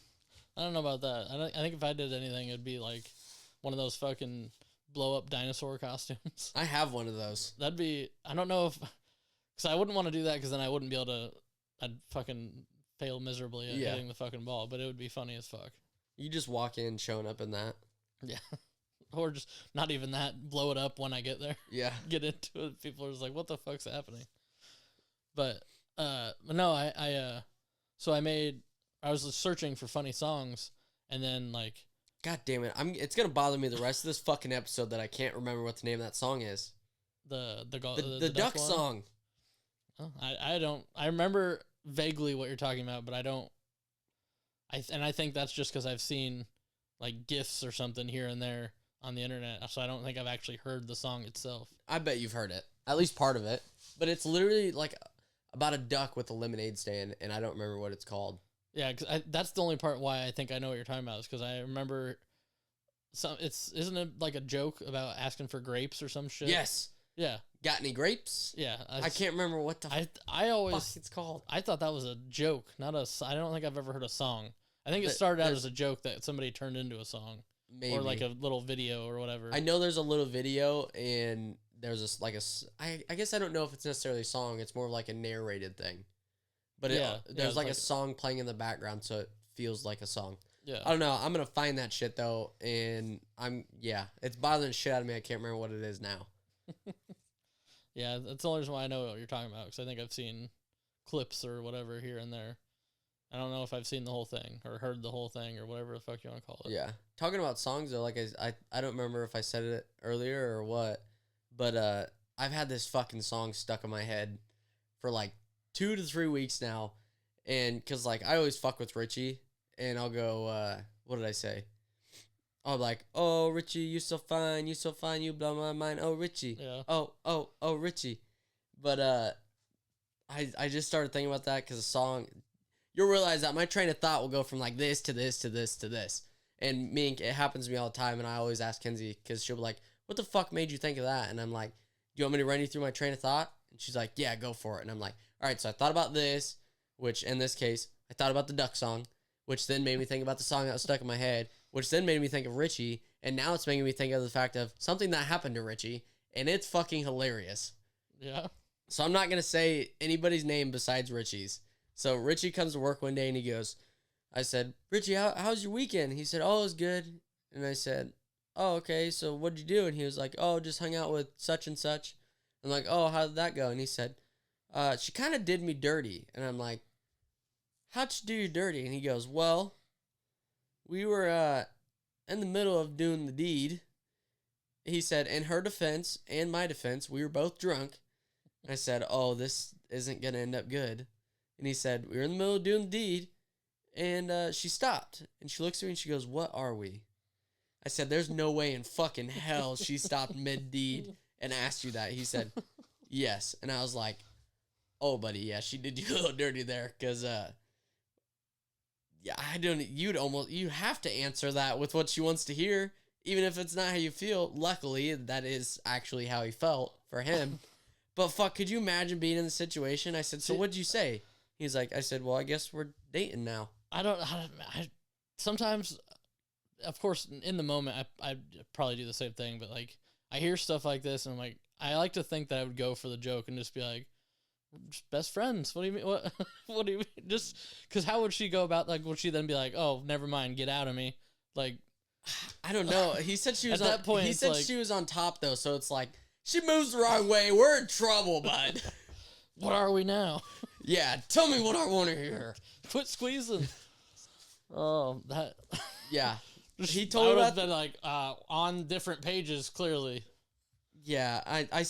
I don't know about that. I think if I did anything, it'd be like one of those fucking blow up dinosaur costumes. I have one of those. That'd be, I don't know if, because I wouldn't want to do that because then I wouldn't be able to, I'd fucking fail miserably at hitting the fucking ball, but it would be funny as fuck. You just walk in showing up in that. Yeah. Or just not even that, blow it up when I get there. Yeah. Get into it. People are just like, what the fuck's happening? But no, I was searching for funny songs, and then like, God damn it, it's gonna bother me the rest of this fucking episode that I can't remember what the name of that song is. The duck song. Oh, I remember vaguely what you're talking about, but I don't. I think that's just because I've seen like GIFs or something here and there on the internet, so I don't think I've actually heard the song itself. I bet you've heard it, at least part of it, but it's literally like about a duck with a lemonade stand, and I don't remember what it's called. Yeah, because that's the only part why I think I know what you're talking about, is because I remember isn't it like a joke about asking for grapes or some shit? Yes. Yeah. Got any grapes? Yeah. I can't remember what the fuck it's called. I thought that was a joke, I don't think I've ever heard a song. I think it started out as a joke that somebody turned into a song. Maybe. Or like a little video or whatever. I know there's a little video, and there's I guess I don't know if it's necessarily a song. It's more like a narrated thing. But there's like a song playing in the background, so it feels like a song. Yeah. I don't know. I'm going to find that shit, though, and it's bothering the shit out of me. I can't remember what it is now. Yeah, that's the only reason why I know what you're talking about, because I think I've seen clips or whatever here and there. I don't know if I've seen the whole thing or heard the whole thing or whatever the fuck you want to call it. Yeah. Talking about songs, though, like I don't remember if I said it earlier or what, but I've had this fucking song stuck in my head for like 2 to 3 weeks now, and because like I always fuck with Richie, and I'll go, what did I say? I'll be like, oh, Richie, you so fine, you blow my mind, oh, Richie. Yeah. Oh, Richie. But I just started thinking about that because the song, you'll realize that my train of thought will go from like this to this to this to this. And it happens to me all the time, and I always ask Kenzie, because she'll be like, what the fuck made you think of that? And I'm like, do you want me to run you through my train of thought? And she's like, yeah, go for it. And I'm like, all right, so I thought about this, which in this case, I thought about the duck song, which then made me think about the song that was stuck in my head, which then made me think of Richie, and now it's making me think of the fact of something that happened to Richie, and it's fucking hilarious. Yeah. So I'm not going to say anybody's name besides Richie's. So Richie comes to work one day, and he goes, I said, Richie, how's your weekend? He said, oh, it was good. And I said, oh, okay, so what'd you do? And he was like, oh, just hung out with such and such. I'm like, oh, how did that go? And he said, she kind of did me dirty. And I'm like, how'd she do you dirty? And he goes, well, we were in the middle of doing the deed. He said, in her defense and my defense, we were both drunk. I said, oh, this isn't going to end up good. And he said, we were in the middle of doing the deed, and she stopped. And she looks at me and she goes, what are we? I said, there's no way in fucking hell she stopped mid-deed and asked you that. He said, yes. And I was like, oh, buddy, yeah, she did you a little dirty there. Because, yeah, you have to answer that with what she wants to hear, even if it's not how you feel. Luckily, that is actually how he felt for him. But fuck, could you imagine being in the situation? I said, so what'd you say? He's like, I said, well, I guess we're dating now. I sometimes, of course, in the moment, I probably do the same thing, but like, I hear stuff like this, and I'm like, I like to think that I would go for the joke and just be like, just best friends. What do you mean? What? What do you mean? Just because how would she go about? Like, would she then be like, "Oh, never mind, get out of me"? Like, I don't know. He said she was at that point. He said she was on top though, so it's like she moves the wrong way. We're in trouble, bud. What are we now? Yeah, tell me what I want to hear. Quit squeezing. Oh, that. Yeah, he I told me would have about been like on different pages clearly. Yeah, I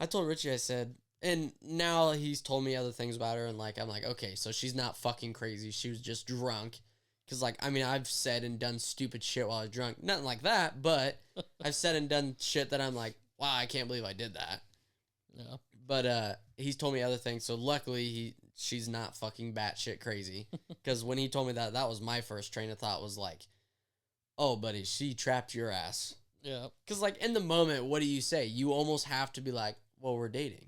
told Richie, I said. And now he's told me other things about her, and, like, I'm like, okay, so she's not fucking crazy. She was just drunk. Because, like, I mean, I've said and done stupid shit while I was drunk. Nothing like that, but I've said and done shit that I'm like, wow, I can't believe I did that. Yeah. But he's told me other things, so luckily she's not fucking batshit crazy. Because when he told me that was my first train of thought was like, oh, buddy, she trapped your ass. Yeah. Because, like, in the moment, what do you say? You almost have to be like, well, we're dating.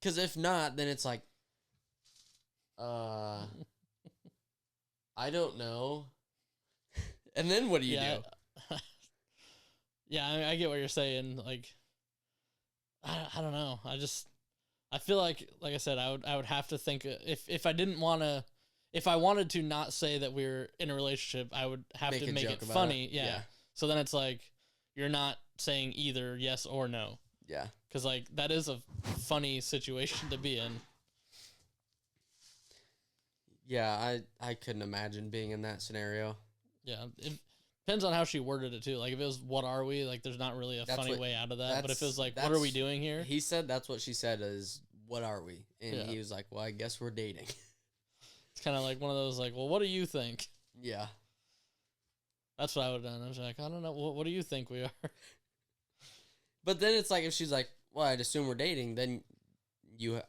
Because if not, then it's like, I don't know. And then what do you do? Yeah, I get what you're saying. Like, I don't know. I feel like I said, I would have to think if I didn't want to, if I wanted to not say that we're in a relationship, I would have to make it funny. Yeah. So then it's like, you're not saying either yes or no. Yeah. Because, like, that is a funny situation to be in. Yeah, I couldn't imagine being in that scenario. Yeah. It depends on how she worded it, too. Like, if it was, what are we? Like, there's not really a funny way out of that. But if it was, like, what are we doing here? He said that's what she said is, what are we? And he was like, well, I guess we're dating. It's kind of like one of those, like, well, what do you think? Yeah. That's what I would have done. I was like, I don't know. What do you think we are? But then it's like, if she's like, well, I'd assume we're dating, then you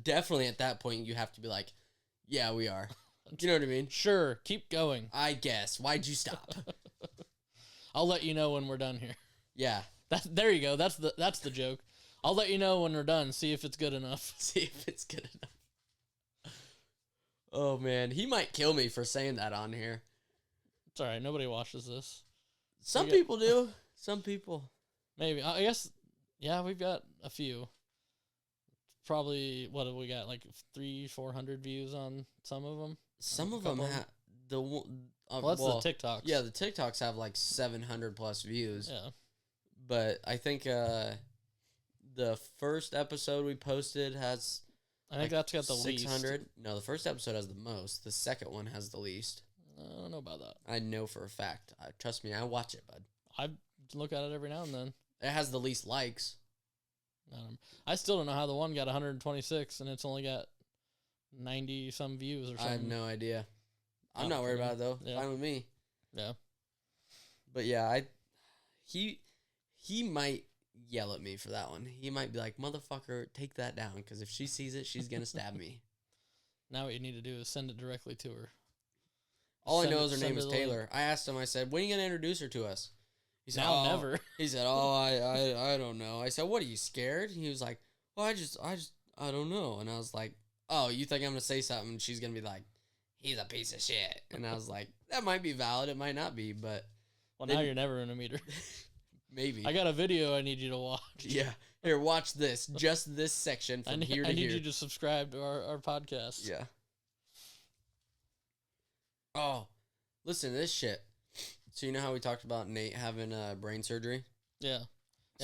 definitely at that point, you have to be like, yeah, we are. You know what I mean? Sure. Keep going. I guess. Why'd you stop? I'll let you know when we're done here. Yeah. There you go. That's the joke. I'll let you know when we're done. See if it's good enough. See if it's good enough. Oh, man. He might kill me for saying that on here. It's all right. Nobody watches this. Some people do. Some people. Maybe. I guess, yeah, we've got a few. Probably, what have we got? Like 300-400 views on some of them? Some of them have the that's the TikToks. Yeah, the TikToks have like 700 plus views. Yeah. But I think the first episode we posted has I think that's got the 600. least. No, the first episode has the most. The second one has the least. I don't know about that. I know for a fact. Trust me, I watch it, bud. I look at it every now and then. It has the least likes. I still don't know how the one got 126 and it's only got 90 some views or something. I have no idea. I'm not worried about it though. Yeah. Fine with me. Yeah. But yeah, he might yell at me for that one. He might be like, "Motherfucker, take that down," because if she sees it, she's gonna stab me. Now what you need to do is send it directly to her. All I know is her name is Taylor. I asked him. I said, "When are you gonna introduce her to us?" He said, Never. He said, "Oh, I don't know." I said, "What, are you scared?" He was like, "Well, I don't know." And I was like, "Oh, you think I'm gonna say something and she's gonna be like, he's a piece of shit?" And I was like, that might be valid. It might not be, but well, now you're never gonna meet her. Maybe. I got a video I need you to watch. Yeah. Here, watch this. Just this section from here to here. I need you to subscribe to our podcast. Yeah. Oh, listen to this shit. So you know how we talked about Nate having brain surgery? Yeah.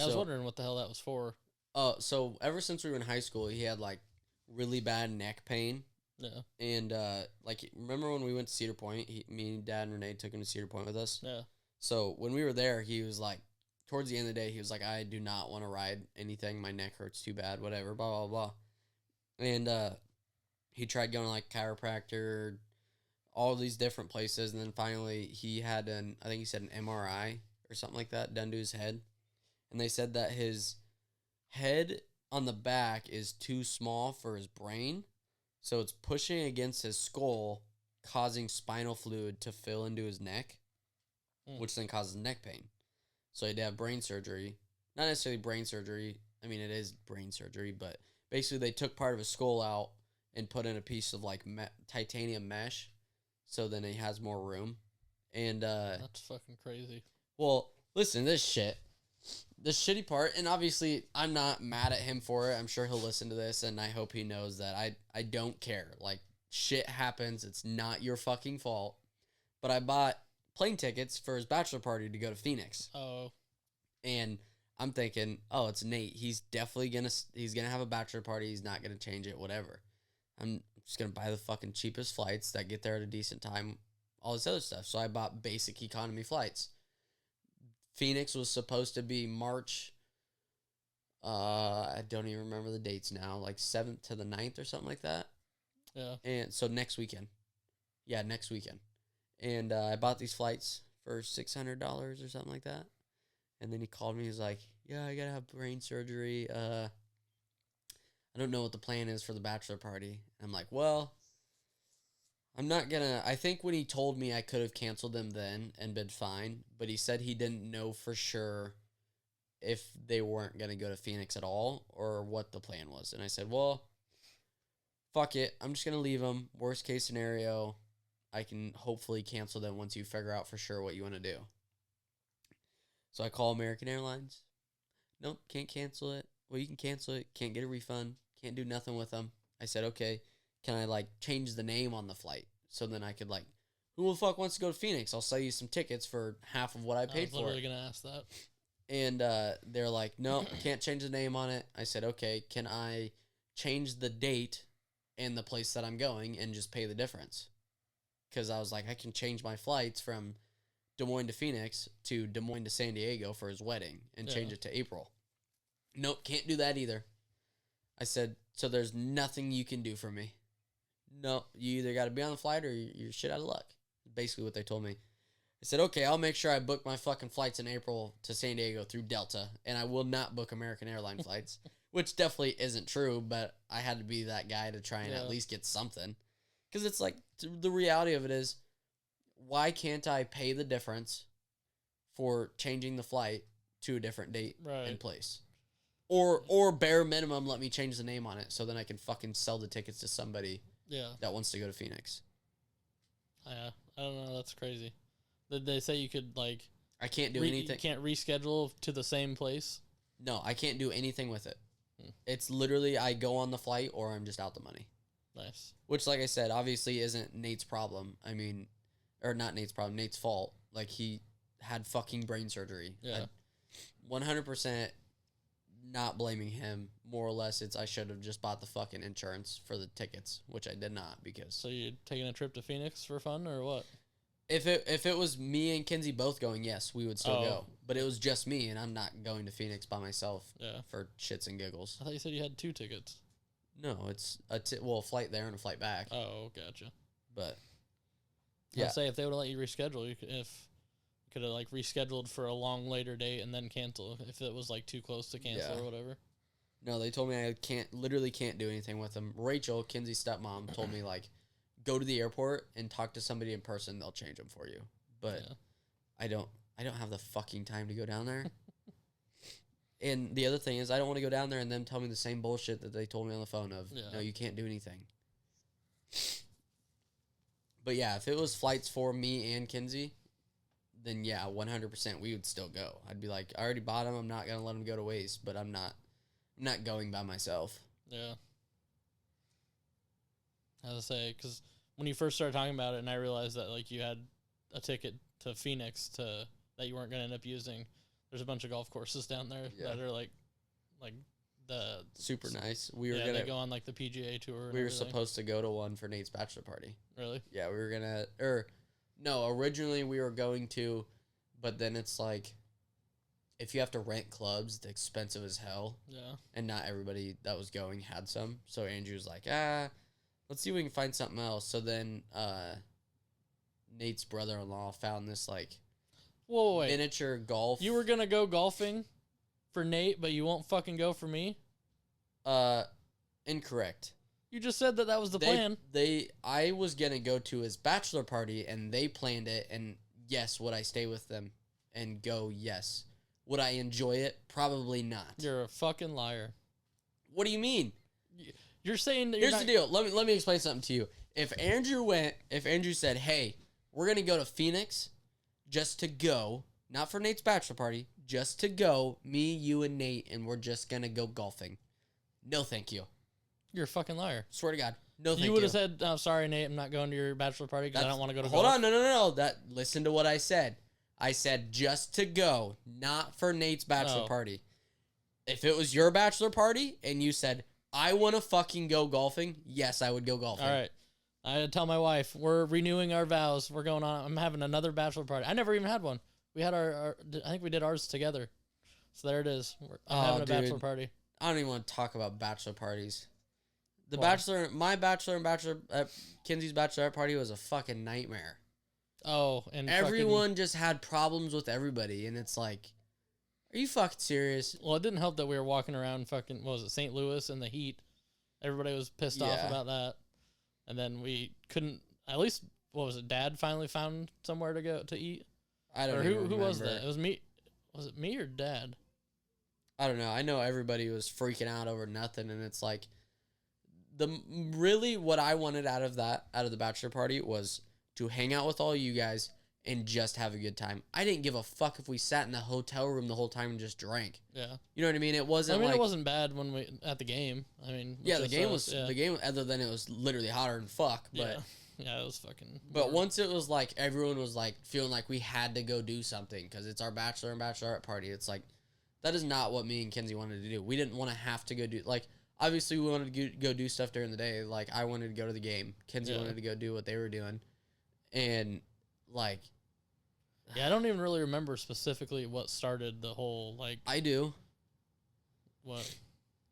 I was wondering what the hell that was for. Oh, so ever since we were in high school, he had like really bad neck pain. Yeah. And like, remember when we went to Cedar Point? Me, Dad, and Renee took him to Cedar Point with us. Yeah. So when we were there, he was like, towards the end of the day, he was like, I do not want to ride anything. My neck hurts too bad. Whatever. Blah blah blah. And he tried going to like chiropractor, all these different places, and then finally he had I think he said an MRI or something like that done to his head, and they said that his head on the back is too small for his brain, so it's pushing against his skull, causing spinal fluid to fill into his neck, which then causes neck pain. So he had to have brain surgery. Not necessarily brain surgery. I mean, it is brain surgery, but basically they took part of his skull out and put in a piece of like titanium mesh, so then he has more room. And that's fucking crazy. Well, listen, this shitty part, and obviously I'm not mad at him for it. I'm sure he'll listen to this, and I hope he knows that I don't care. Like, shit happens. It's not your fucking fault. But I bought plane tickets for his bachelor party to go to Phoenix. Oh. And I'm thinking, oh, it's Nate. He's definitely he's gonna have a bachelor party. He's not gonna change it, whatever. I'm just gonna buy the fucking cheapest flights that get there at a decent time, all this other stuff. So I bought basic economy flights. Phoenix was supposed to be March, I don't even remember the dates now, like 7th to the 9th or something like that. Yeah. And so next weekend. Yeah, next weekend. And I bought these flights for $600 or something like that. And then he called me. He's like, yeah, I got to have brain surgery. I don't know what the plan is for the bachelor party. I'm like, well, I'm not going to. I think when he told me, I could have canceled them then and been fine. But he said he didn't know for sure if they weren't going to go to Phoenix at all or what the plan was. And I said, well, fuck it. I'm just going to leave them. Worst case scenario, I can hopefully cancel them once you figure out for sure what you want to do. So I call American Airlines. Nope, can't cancel it. Well, you can cancel it. Can't get a refund. Can't do nothing with them. I said, okay, can I, like, change the name on the flight? So then I could, like, who the fuck wants to go to Phoenix? I'll sell you some tickets for half of what I paid for it. I was literally going to ask that. And they're like, no, can't change the name on it. I said, okay, can I change the date and the place that I'm going and just pay the difference? Because I was like, I can change my flights from Des Moines to Phoenix to Des Moines to San Diego for his wedding and change it to April. Nope, can't do that either. I said, so there's nothing you can do for me. No, you either got to be on the flight or you're shit out of luck. Basically what they told me. I said, okay, I'll make sure I book my fucking flights in April to San Diego through Delta, and I will not book American Airline flights, which definitely isn't true, but I had to be that guy to try and at least get something. Because it's like, the reality of it is, why can't I pay the difference for changing the flight to a different date and place? Or bare minimum, let me change the name on it so then I can fucking sell the tickets to somebody that wants to go to Phoenix. Yeah, I don't know. That's crazy. Did they say you could, like... I can't do anything. You can't reschedule to the same place? No, I can't do anything with it. It's literally I go on the flight or I'm just out the money. Nice. Which, like I said, obviously isn't Nate's problem. I mean, or not Nate's problem, Nate's fault. Like, he had fucking brain surgery. Yeah. 100% not blaming him. More or less, I should have just bought the fucking insurance for the tickets, which I did not because... So you taking a trip to Phoenix for fun or what? If it was me and Kinsey both going, yes, we would still go. But it was just me, and I'm not going to Phoenix by myself for shits and giggles. I thought you said you had 2 tickets. No, it's a flight there and a flight back. Oh, gotcha. But yeah, I'd say if they would have let you reschedule, you could have like rescheduled for a long later date and then cancel if it was like too close to cancel or whatever. No, they told me I literally can't do anything with them. Rachel, Kinsey's stepmom, told me like, go to the airport and talk to somebody in person. They'll change them for you. But I don't have the fucking time to go down there. And the other thing is, I don't want to go down there and them tell me the same bullshit that they told me on the phone of, no, you can't do anything. But yeah, if it was flights for me and Kinsey, then yeah, 100% we would still go. I'd be like, I already bought them. I'm not going to let them go to waste, but I'm not going by myself. Yeah. As I say, because when you first started talking about it and I realized that like you had a ticket to Phoenix that you weren't going to end up using, there's a bunch of golf courses down there that are like the super nice. We were they go on like the PGA tour. We were supposed to go to one for Nate's bachelor party. Really? Yeah, we were gonna. No, originally we were going to, but then it's like, if you have to rent clubs, it's expensive as hell. Yeah. And not everybody that was going had some. So Andrew was like, let's see if we can find something else. So then Nate's brother-in-law found this like wait. miniature golf. You were gonna go golfing for Nate, but you won't fucking go for me? Incorrect. You just said that was the plan. I was gonna go to his bachelor party, and they planned it. And yes, would I stay with them and go? Yes. Would I enjoy it? Probably not. You're a fucking liar. What do you mean? You're saying that Here's the deal. Let me explain something to you. If Andrew said, "Hey, we're gonna go to Phoenix, just to go, not for Nate's bachelor party, just to go, me, you, and Nate, and we're just gonna go golfing." No, thank you. You're a fucking liar. Swear to God. No, thank you. You would have said, "Oh, sorry, Nate, I'm not going to your bachelor party because I don't want to go to golf." Hold on, no. Listen to what I said. I said just to go, not for Nate's bachelor party. If it was your bachelor party and you said, "I want to fucking go golfing," yes, I would go golfing. All right. I had to tell my wife, we're renewing our vows. We're going on. I'm having another bachelor party. I never even had one. We had our I think we did ours together. So there it is. I'm having a bachelor party. I don't even want to talk about bachelor parties. My bachelor and Kinsey's bachelorette party was a fucking nightmare. Oh, and everyone just had problems with everybody, and it's like, are you fucking serious? Well, it didn't help that we were walking around fucking, what was it, St. Louis in the heat. Everybody was pissed off about that. And then we couldn't, at least, what was it, Dad finally found somewhere to go to eat? I don't know. Who was that? It was me. Was it me or Dad? I don't know. I know everybody was freaking out over nothing, and it's like, what I wanted out of the bachelor party was to hang out with all you guys and just have a good time. I didn't give a fuck if we sat in the hotel room the whole time and just drank. Yeah. You know what I mean? It wasn't it wasn't bad when we at the game. I mean, yeah, the game other than it was literally hotter than fuck, but yeah, it was fucking. But once it was like everyone was like feeling like we had to go do something because it's our bachelor and bachelorette party. It's like that is not what me and Kenzie wanted to do. We didn't want to have to go do like. Obviously, we wanted to go do stuff during the day. Like, I wanted to go to the game. Kenzie wanted to go do what they were doing. And, like... Yeah, I don't even really remember specifically what started the whole, like... I do. What?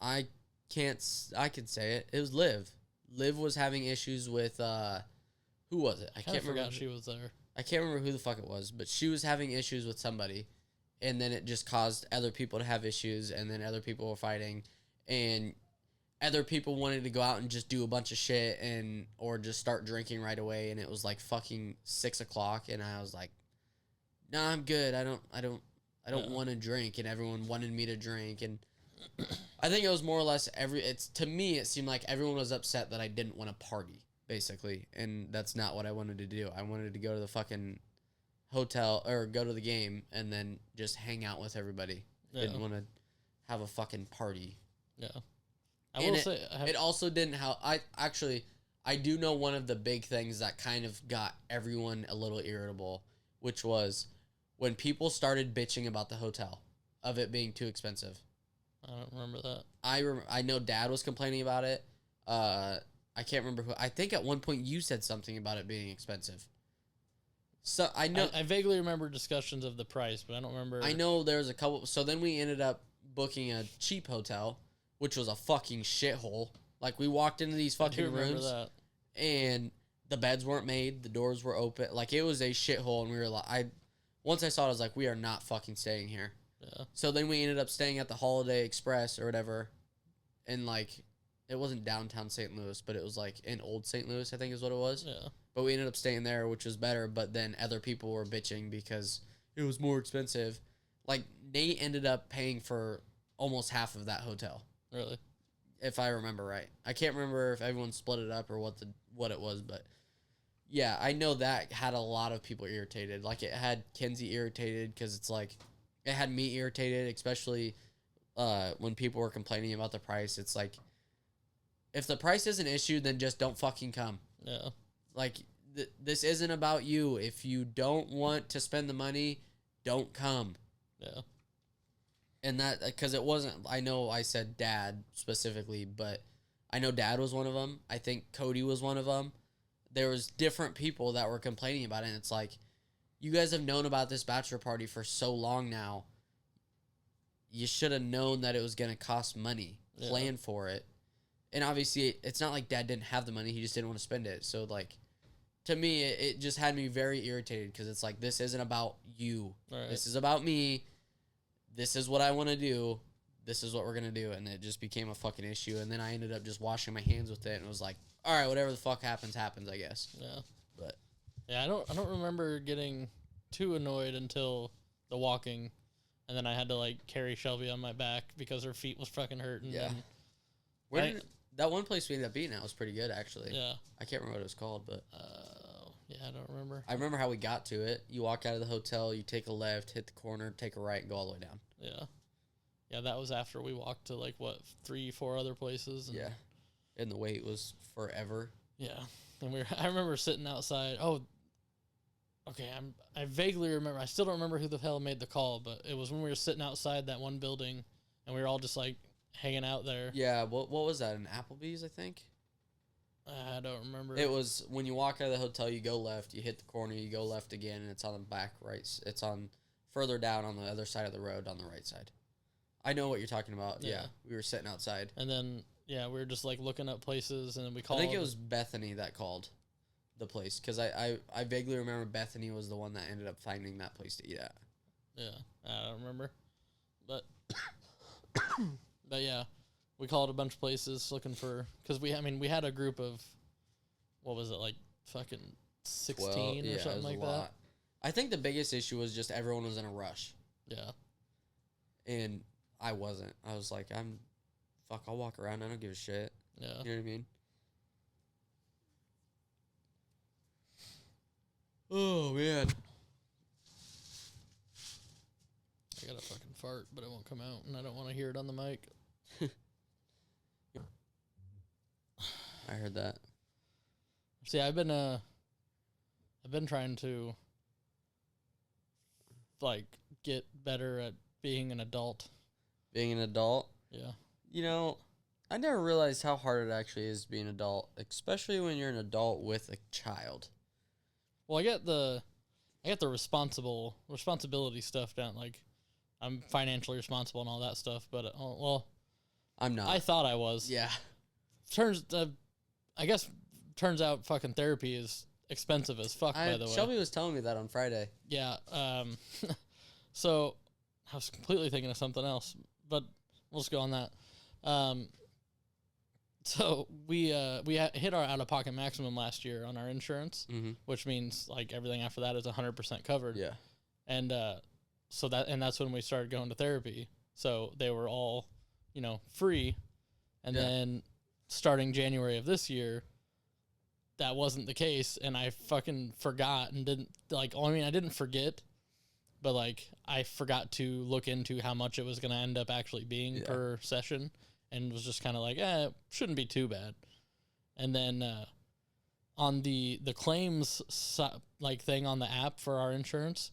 I can say it. It was Liv. Liv was having issues with, who was it? I can't remember. She was there. I can't remember who the fuck it was, but she was having issues with somebody. And then it just caused other people to have issues, and then other people were fighting. And... other people wanted to go out and just do a bunch of shit or just start drinking right away, and it was like fucking 6 o'clock, and I was like, "No, I'm good. I don't want to drink." And everyone wanted me to drink, and I think it was more or less to me it seemed like everyone was upset that I didn't want to party, basically, and that's not what I wanted to do. I wanted to go to the fucking hotel or go to the game and then just hang out with everybody. Yeah. Didn't want to have a fucking party. Yeah. I will say it also didn't help. I do know one of the big things that kind of got everyone a little irritable, which was when people started bitching about the hotel, of it being too expensive. I don't remember that. I know Dad was complaining about it. I can't remember who. I think at one point you said something about it being expensive. So I know I vaguely remember discussions of the price, but I don't remember. I know there was a couple. So then we ended up booking a cheap hotel, which was a fucking shithole. Like, we walked into these fucking rooms, and the beds weren't made, the doors were open. Like, it was a shithole, and we were like, once I saw it, I was like, we are not fucking staying here. Yeah. So then we ended up staying at the Holiday Express or whatever, and, like, it wasn't downtown St. Louis, but it was, like, in Old St. Louis, I think is what it was. Yeah. But we ended up staying there, which was better, but then other people were bitching because it was more expensive. Like, Nate ended up paying for almost half of that hotel. Really? If I remember right. I can't remember if everyone split it up or what it was, but yeah, I know that had a lot of people irritated. Like, it had Kenzie irritated because it's like, it had me irritated, especially when people were complaining about the price. It's like, if the price is an issue, then just don't fucking come. Yeah. Like, this isn't about you. If you don't want to spend the money, don't come. Yeah. And that, because it wasn't, I know I said Dad specifically, but I know Dad was one of them. I think Cody was one of them. There was different people that were complaining about it, and it's like, you guys have known about this bachelor party for so long now. You should have known that it was going to cost money. Plan for it. And obviously, it's not like Dad didn't have the money. He just didn't want to spend it. So, like, to me, it just had me very irritated because it's like, this isn't about you. Right. This is about me. This is what I want to do. This is what we're going to do. And it just became a fucking issue. And then I ended up just washing my hands with it. And it was like, all right, whatever the fuck happens, happens, I guess. Yeah. But yeah, I don't remember getting too annoyed until the walking. And then I had to, like, carry Shelby on my back because her feet was fucking hurting. Yeah. And that one place we ended up being at was pretty good, actually. Yeah. I can't remember what it was called, but... yeah, I don't remember. I remember how we got to it. You walk out of the hotel, you take a left, hit the corner, take a right, and go all the way down. Yeah. Yeah, that was after we walked to, like, 3-4 other places. And yeah. And the wait was forever. Yeah. And I remember sitting outside. Oh, okay, I vaguely remember. I still don't remember who the hell made the call, but it was when we were sitting outside that one building, and we were all just, like, hanging out there. Yeah, what was that? An Applebee's, I think? I don't remember. It was when you walk out of the hotel, you go left, you hit the corner, you go left again, and it's on the back right. It's on further down on the other side of the road on the right side. I know what you're talking about. Yeah. We were sitting outside. And then, yeah, we were just, like, looking up places, and then we called. I think it was Bethany that called the place, because I vaguely remember Bethany was the one that ended up finding that place to eat at. Yeah, I don't remember. But, but yeah, we called a bunch of places looking for, because we had a group of, what was it, like fucking 16 or something like that. I think the biggest issue was just everyone was in a rush. Yeah. And I wasn't. I was like, I'll walk around. I don't give a shit. Yeah. You know what I mean? Oh, man. I got a fucking fart, but it won't come out, and I don't want to hear it on the mic. I heard that. See, I've been trying to, like, get better at being an adult. Being an adult? Yeah. You know, I never realized how hard it actually is to be an adult, especially when you're an adult with a child. Well, I get the responsibility stuff down. Like, I'm financially responsible and all that stuff, but I'm not. I thought I was. Yeah. I guess turns out fucking therapy is expensive as fuck. By the way, Shelby was telling me that on Friday. Yeah. So I was completely thinking of something else, but we'll just go on that. So we hit our out-of-pocket maximum last year on our insurance, which means, like, everything after that is 100% covered. Yeah. And that's when we started going to therapy. So they were all, free. And then starting January of this year, that wasn't the case, and I fucking forgot and didn't, like, I didn't forget, but, like, I forgot to look into how much it was going to end up actually being per session, and was just kind of like, it shouldn't be too bad. And then on the claims thing on the app for our insurance,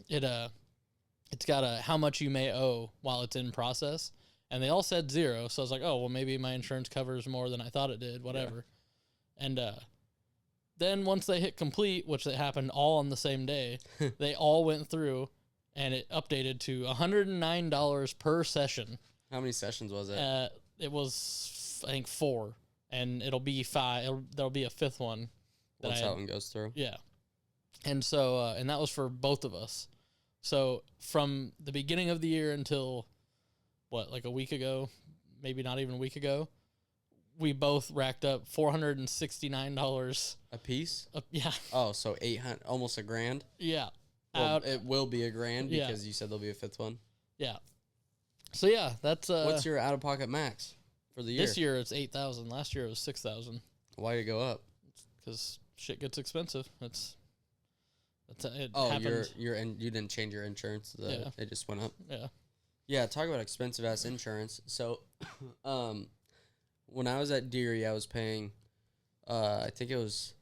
it's got how much you may owe while it's in process, and they all said 0. So I was like, oh well, maybe my insurance covers more than I thought it did, whatever. Yeah. And then once they hit complete, which it happened all on the same day, they all went through, and it updated to $109 per session. How many sessions was it? It was, I think, 4, and it'll be 5. There'll be a 5th one. Once that one goes through. Yeah. And so, and that was for both of us. So from the beginning of the year until, like a week ago, maybe not even a week ago, we both racked up $469 a piece. Yeah. Oh, so 800, almost $1,000. Yeah. Well, it will be $1,000 because you said there'll be a 5th one. Yeah. So yeah, that's what's your out-of-pocket max for the year? This year it's $8,000. Last year it was $6,000. Why did it go up? Because shit gets expensive. It happened. You didn't change your insurance. It just went up. Yeah. Yeah. Talk about expensive ass insurance. So, when I was at Deary, I was paying, I think it was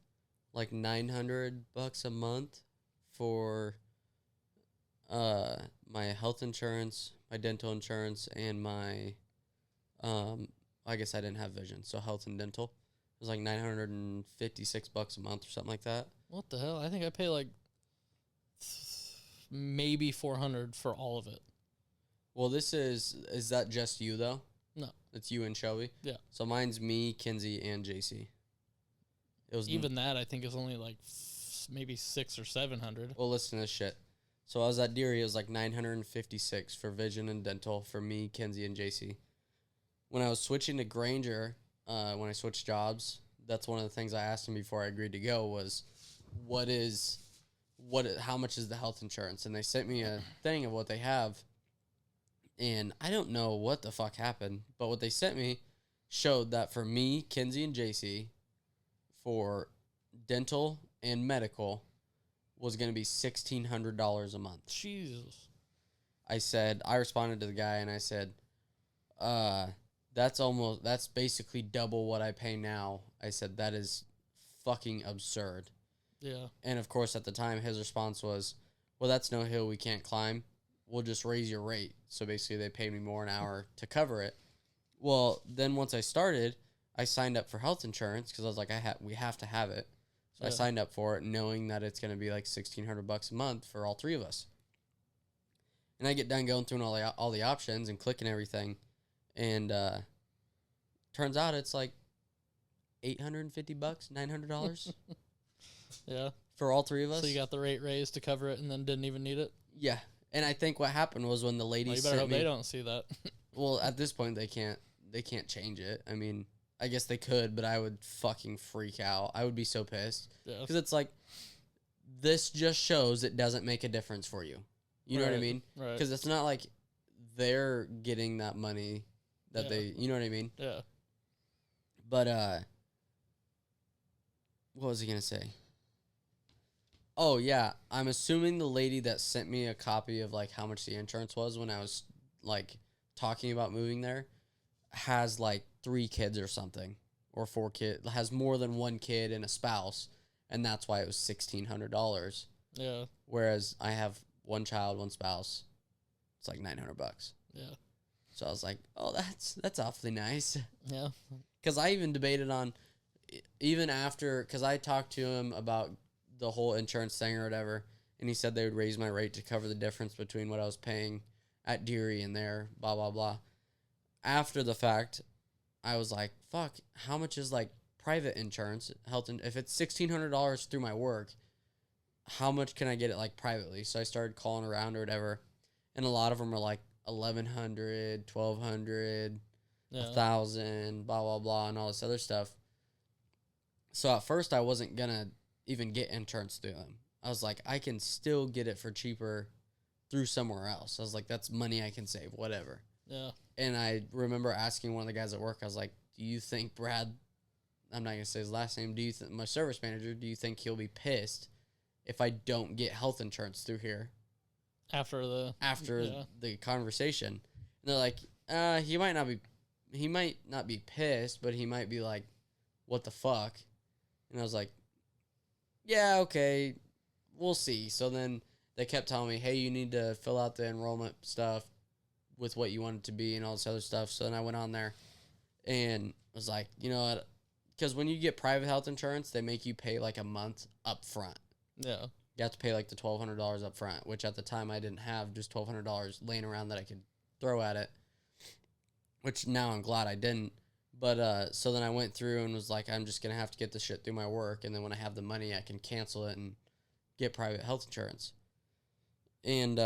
like $900 a month for my health insurance, my dental insurance, and my I guess I didn't have vision, so health and dental. It was like $956 a month or something like that. What the hell? I think I pay like maybe $400 for all of it. Well, is that just you though? No. It's you and Shelby? Yeah. So mine's me, Kinsey, and JC. It was even that. I think is only like maybe 600 or 700. Well, listen to this shit. So I was at Deary. It was like 956 for vision and dental for me, Kinsey, and JC. When I was switching to Granger, when I switched jobs, that's one of the things I asked him before I agreed to go was, how much is the health insurance? And they sent me a thing of what they have. And I don't know what the fuck happened, but what they sent me showed that for me, Kinsey, and JC, for dental and medical, was going to be $1,600 a month. Jesus. I responded to the guy and I said, that's basically double what I pay now. I said, that is fucking absurd. Yeah. And of course, at the time, his response was, well, that's no hill we can't climb. We'll just raise your rate. So basically, they paid me more an hour to cover it. Well, then once I started, I signed up for health insurance because I was like, we have to have it. So I signed up for it, knowing that it's going to be like $1,600 a month for all three of us. And I get done going through all the options and clicking everything, and turns out it's like $850, $900. Yeah. For all three of us. So you got the rate raised to cover it, and then didn't even need it. Yeah, and I think what happened was when the lady well, you better hope they don't see that. Well, at this point they can't change it. I mean, I guess they could, but I would fucking freak out. I would be so pissed because it's like, this just shows it doesn't make a difference for you. You know what I mean? Right. Because it's not like they're getting that money that they. You know what I mean? Yeah. But what was he gonna say? Oh yeah, I'm assuming the lady that sent me a copy of like how much the insurance was when I was like talking about moving there has like 3 kids or something, or 4 kids, has more than 1 kid and a spouse, and that's why it was $1,600. Yeah. Whereas I have 1 child, 1 spouse. It's like $900. Yeah. So I was like, oh, that's awfully nice. Yeah. Because I even debated on, even after, because I talked to him about the whole insurance thing or whatever, and he said they would raise my rate to cover the difference between what I was paying at Deary and there, blah, blah, blah. After the fact, I was like, fuck, how much is like private insurance, if it's $1,600 through my work, how much can I get it like privately? So I started calling around or whatever, and a lot of them are like $1,100, $1,200, $1,000, blah, blah, blah, and all this other stuff. So at first I wasn't going to even get insurance through them. I was like, I can still get it for cheaper through somewhere else. I was like, that's money I can save, whatever. Yeah. And I remember asking one of the guys at work, I was like, do you think Brad, I'm not going to say his last name, my service manager, do you think he'll be pissed if I don't get health insurance through here? After the conversation. And they're like, he might not be pissed, but he might be like, what the fuck? And I was like, yeah, okay, we'll see. So then they kept telling me, hey, you need to fill out the enrollment stuff with what you want it to be and all this other stuff. So then I went on there and was like, you know what? Because when you get private health insurance, they make you pay like a month up front. Yeah. You have to pay like the $1,200 up front, which at the time I didn't have, just $1,200 laying around that I could throw at it, which now I'm glad I didn't. But so then I went through and was like, I'm just going to have to get this shit through my work, and then when I have the money, I can cancel it and get private health insurance. And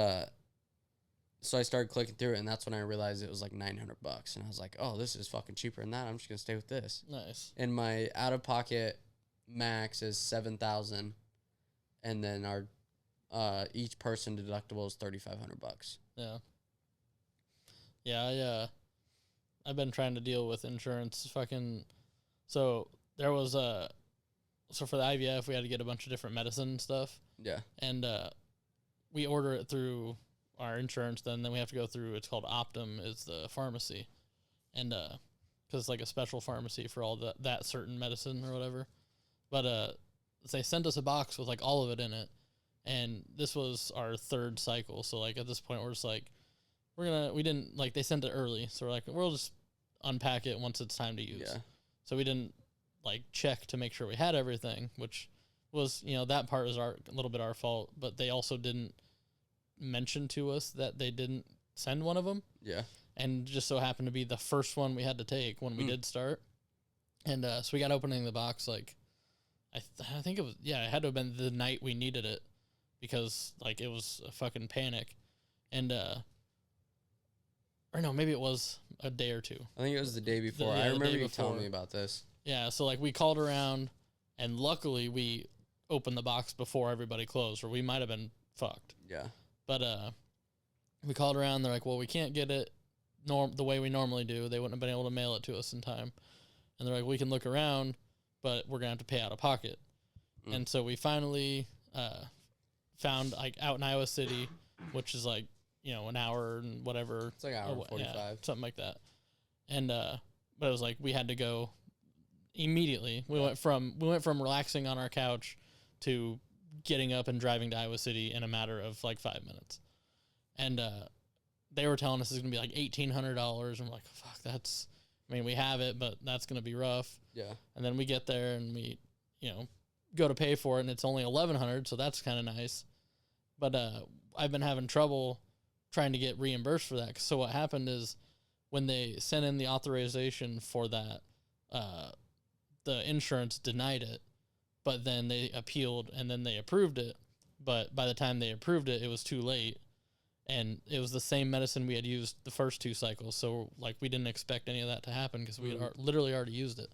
so I started clicking through it, and that's when I realized it was like $900. And I was like, oh, this is fucking cheaper than that. I'm just going to stay with this. Nice. And my out-of-pocket max is $7,000. And then our each person deductible is $3,500. Yeah. Yeah, I've been trying to deal with insurance. So there was so for the IVF we had to get a bunch of different medicine and stuff. Yeah. And we order it through our insurance. Then we have to go through. It's called Optum. Is the pharmacy, and because it's like a special pharmacy for all that certain medicine or whatever. But they sent us a box with like all of it in it, and this was our 3rd cycle. So like at this point we're just like, we didn't like, they sent it early, so we're like, we'll just unpack it once it's time to use. Yeah. So we didn't like check to make sure we had everything, which was, that part is a little bit our fault, but they also didn't mention to us that they didn't send one of them. Yeah. and just so happened to be the first one we had to take when we did start. And so we got opening the box like I think it was it had to have been the night we needed it because like it was a fucking panic, and or no, maybe it was a day or two. I think it was the day before. I remember you telling me about this. Yeah, so like we called around, and luckily we opened the box before everybody closed, or we might have been fucked. Yeah. But we called around. They're like, well, we can't get it the way we normally do. They wouldn't have been able to mail it to us in time. And they're like, we can look around, but we're gonna have to pay out of pocket. And so we finally found like out in Iowa City, which is like an hour and whatever. It's like an hour and 45, something like that. And but it was like we had to go immediately. We went from relaxing on our couch to getting up and driving to Iowa City in a matter of like 5 minutes. And they were telling us it's gonna be like $1,800, and we're like, fuck, that's. I mean, we have it, but that's gonna be rough. Yeah. And then we get there and we, go to pay for it, and it's only $1,100, so that's kind of nice. But I've been having trouble trying to get reimbursed for that. So what happened is when they sent in the authorization for that, the insurance denied it, but then they appealed and then they approved it. But by the time they approved it, it was too late. And it was the same medicine we had used the first 2 cycles. So, like, we didn't expect any of that to happen because we had literally already used it.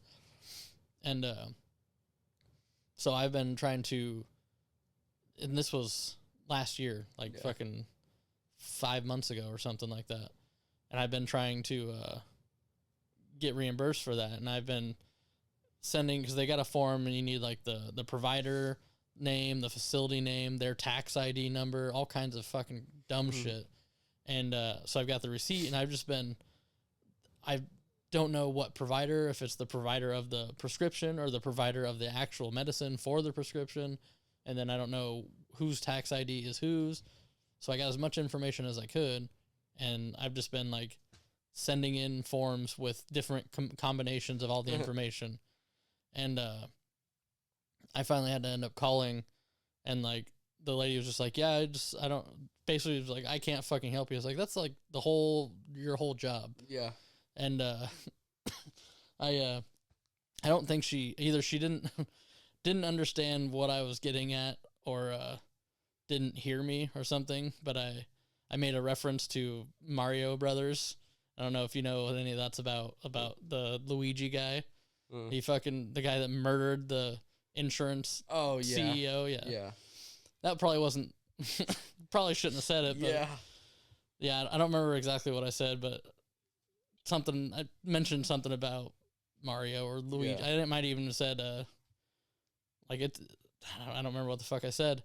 And so I've been trying to, and this was last year, like fucking 5 months ago or something like that. And I've been trying to get reimbursed for that. And I've been sending, because they got a form and you need like the provider name, the facility name, their tax ID number, all kinds of fucking dumb shit. And so I've got the receipt, and I don't know what provider, if it's the provider of the prescription or the provider of the actual medicine for the prescription. And then I don't know whose tax ID is whose. So I got as much information as I could, and I've just been like sending in forms with different combinations of all the information. And I finally had to end up calling, and like the lady was just like, yeah, I don't, basically was like, I can't fucking help you. I was like, that's like your whole job. Yeah. And I don't think she didn't understand what I was getting at, or didn't hear me or something, but I made a reference to Mario Brothers. I don't know if you know what any of that's about the Luigi guy. He the guy that murdered the insurance CEO. Yeah. That probably wasn't, probably shouldn't have said it, but yeah, I don't remember exactly what I said, but I mentioned something about Mario or Luigi. Yeah. I might even have said, I don't remember what the fuck I said,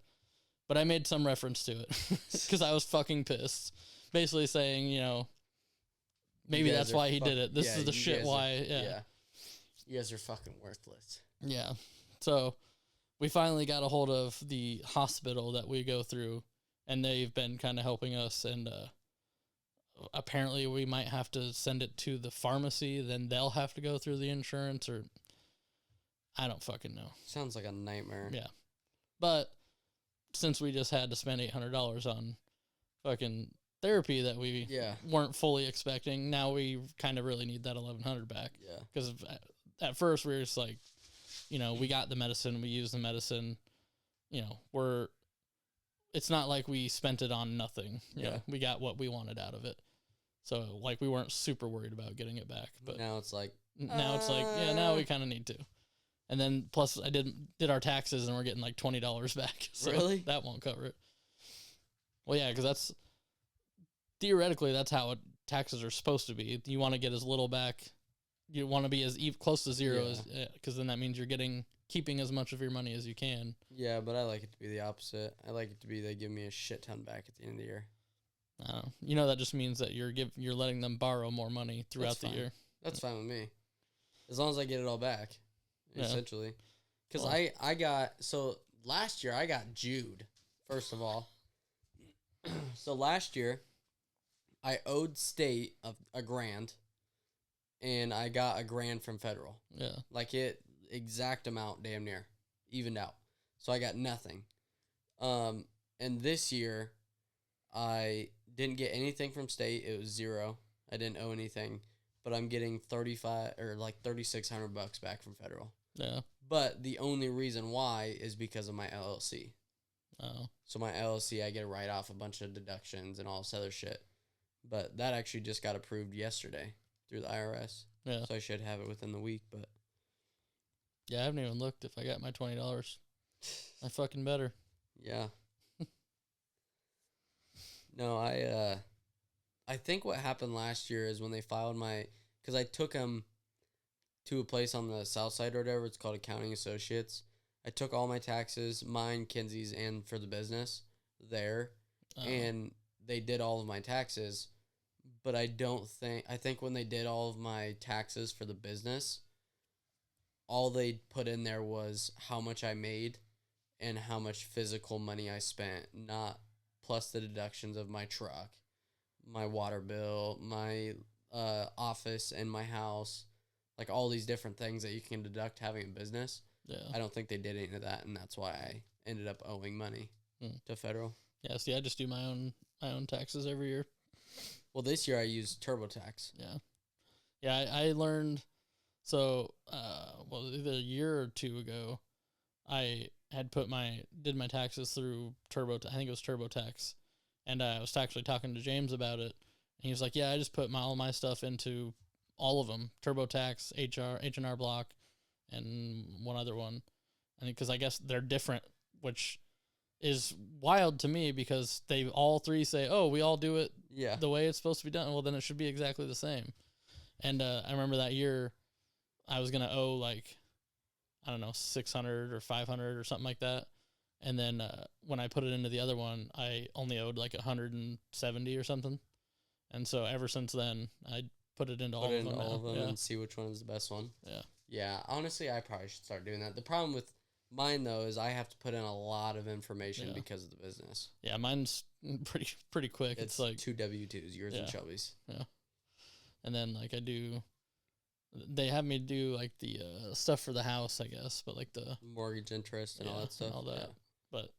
but I made some reference to it because I was fucking pissed. Basically saying, maybe that's why he did it. This is the shit why. Yeah. You guys are fucking worthless. Yeah. So we finally got a hold of the hospital that we go through, and they've been kind of helping us. And apparently we might have to send it to the pharmacy. Then they'll have to go through the insurance, or I don't fucking know. Sounds like a nightmare. Yeah. But since we just had to spend $800 on fucking therapy that we weren't fully expecting, now we kind of really need that $1,100 back. Yeah. Because at first we were just like, we got the medicine, we used the medicine, it's not like we spent it on nothing. We got what we wanted out of it. So like we weren't super worried about getting it back. But now it's like, now we kind of need to. And then plus I did our taxes, and we're getting like $20 back. So really? That won't cover it. Well, yeah, because theoretically that's how taxes are supposed to be. You want to get as little back. You want to be as close to zero as, because then that means you're keeping as much of your money as you can. Yeah, but I like it to be the opposite. I like it to be they give me a shit ton back at the end of the year. That just means that you're letting them borrow more money throughout the year. That's fine with me, as long as I get it all back, essentially. Because I got, so last year I got Jude. First of all, so last year I owed state a grand. And I got $1,000 from federal. Yeah. Like exact amount, damn near, evened out. So I got nothing. And this year, I didn't get anything from state. It was 0. I didn't owe anything, but I'm getting 35 or like $3,600 back from federal. Yeah. But the only reason why is because of my LLC. Oh. So my LLC, I get to write off a bunch of deductions and all this other shit. But that actually just got approved yesterday through the IRS. Yeah. So I should have it within the week, but Yeah, I haven't even looked if I got my $20. I fucking better. yeah. No, I think what happened last year is when they filed because I took them to a place on the south side or whatever. It's called Accounting Associates. I took all my taxes, mine, Kenzie's, and for the business there, and they did all of my taxes. But I think when they did all of my taxes for the business, all they put in there was how much I made and how much physical money I spent, not plus the deductions of my truck, my water bill, my office and my house, like all these different things that you can deduct having a business. Yeah. I don't think they did any of that, and that's why I ended up owing money to federal. Yeah, see, I just do my own taxes every year. Well, this year I used TurboTax. Yeah. Yeah, I learned, so, either a year or two ago, I had did my taxes through I think it was TurboTax, and I was actually talking to James about it, and he was like, yeah, I just put all my stuff into all of them, TurboTax, H&R Block, and one other one, and because I guess they're different, which is wild to me because they all three say, oh, we all do it the way it's supposed to be done. Well, then it should be exactly the same. And I remember that year I was going to owe like, I don't know, 600 or 500 or something like that. And then when I put it into the other one, I only owed like 170 or something. And so ever since then, I put it into all of them and see which one is the best one. Yeah. Yeah, honestly, I probably should start doing that. The problem with mine, though, is I have to put in a lot of information because of the business. Yeah, mine's pretty quick. It's like 2 W-2s, yours and Shelby's. Yeah. And then, like, they have me do, like, the stuff for the house, I guess, but, like, the mortgage interest and all that stuff. And all that. Yeah. But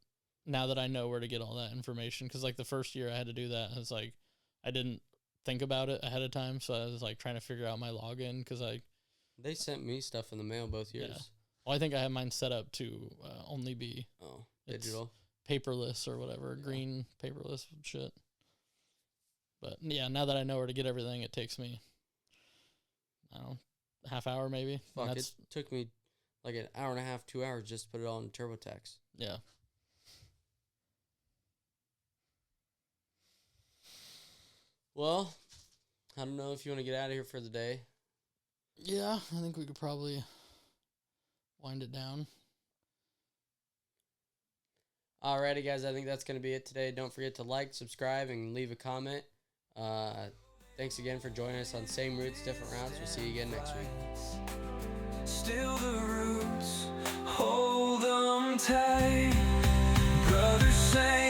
now that I know where to get all that information, because, like, the first year I had to do that, it's like, I didn't think about it ahead of time, so I was, like, trying to figure out my login, because they sent me stuff in the mail both years. Yeah. Well, I think I have mine set up to only be digital, paperless or whatever, green paperless shit. But yeah, now that I know where to get everything, it takes me, I don't know, half hour maybe. Fuck, it took me like an hour and a half, 2 hours just to put it all in TurboTax. Yeah. Well, I don't know if you want to get out of here for the day. Yeah, I think we could probably wind it down. Alrighty, guys, I think that's going to be it today. Don't forget to like, subscribe, and leave a comment. Thanks again for joining us on Same Roots, Different Routes. We'll see you again next week. Still the roots, hold them tight. Brothers say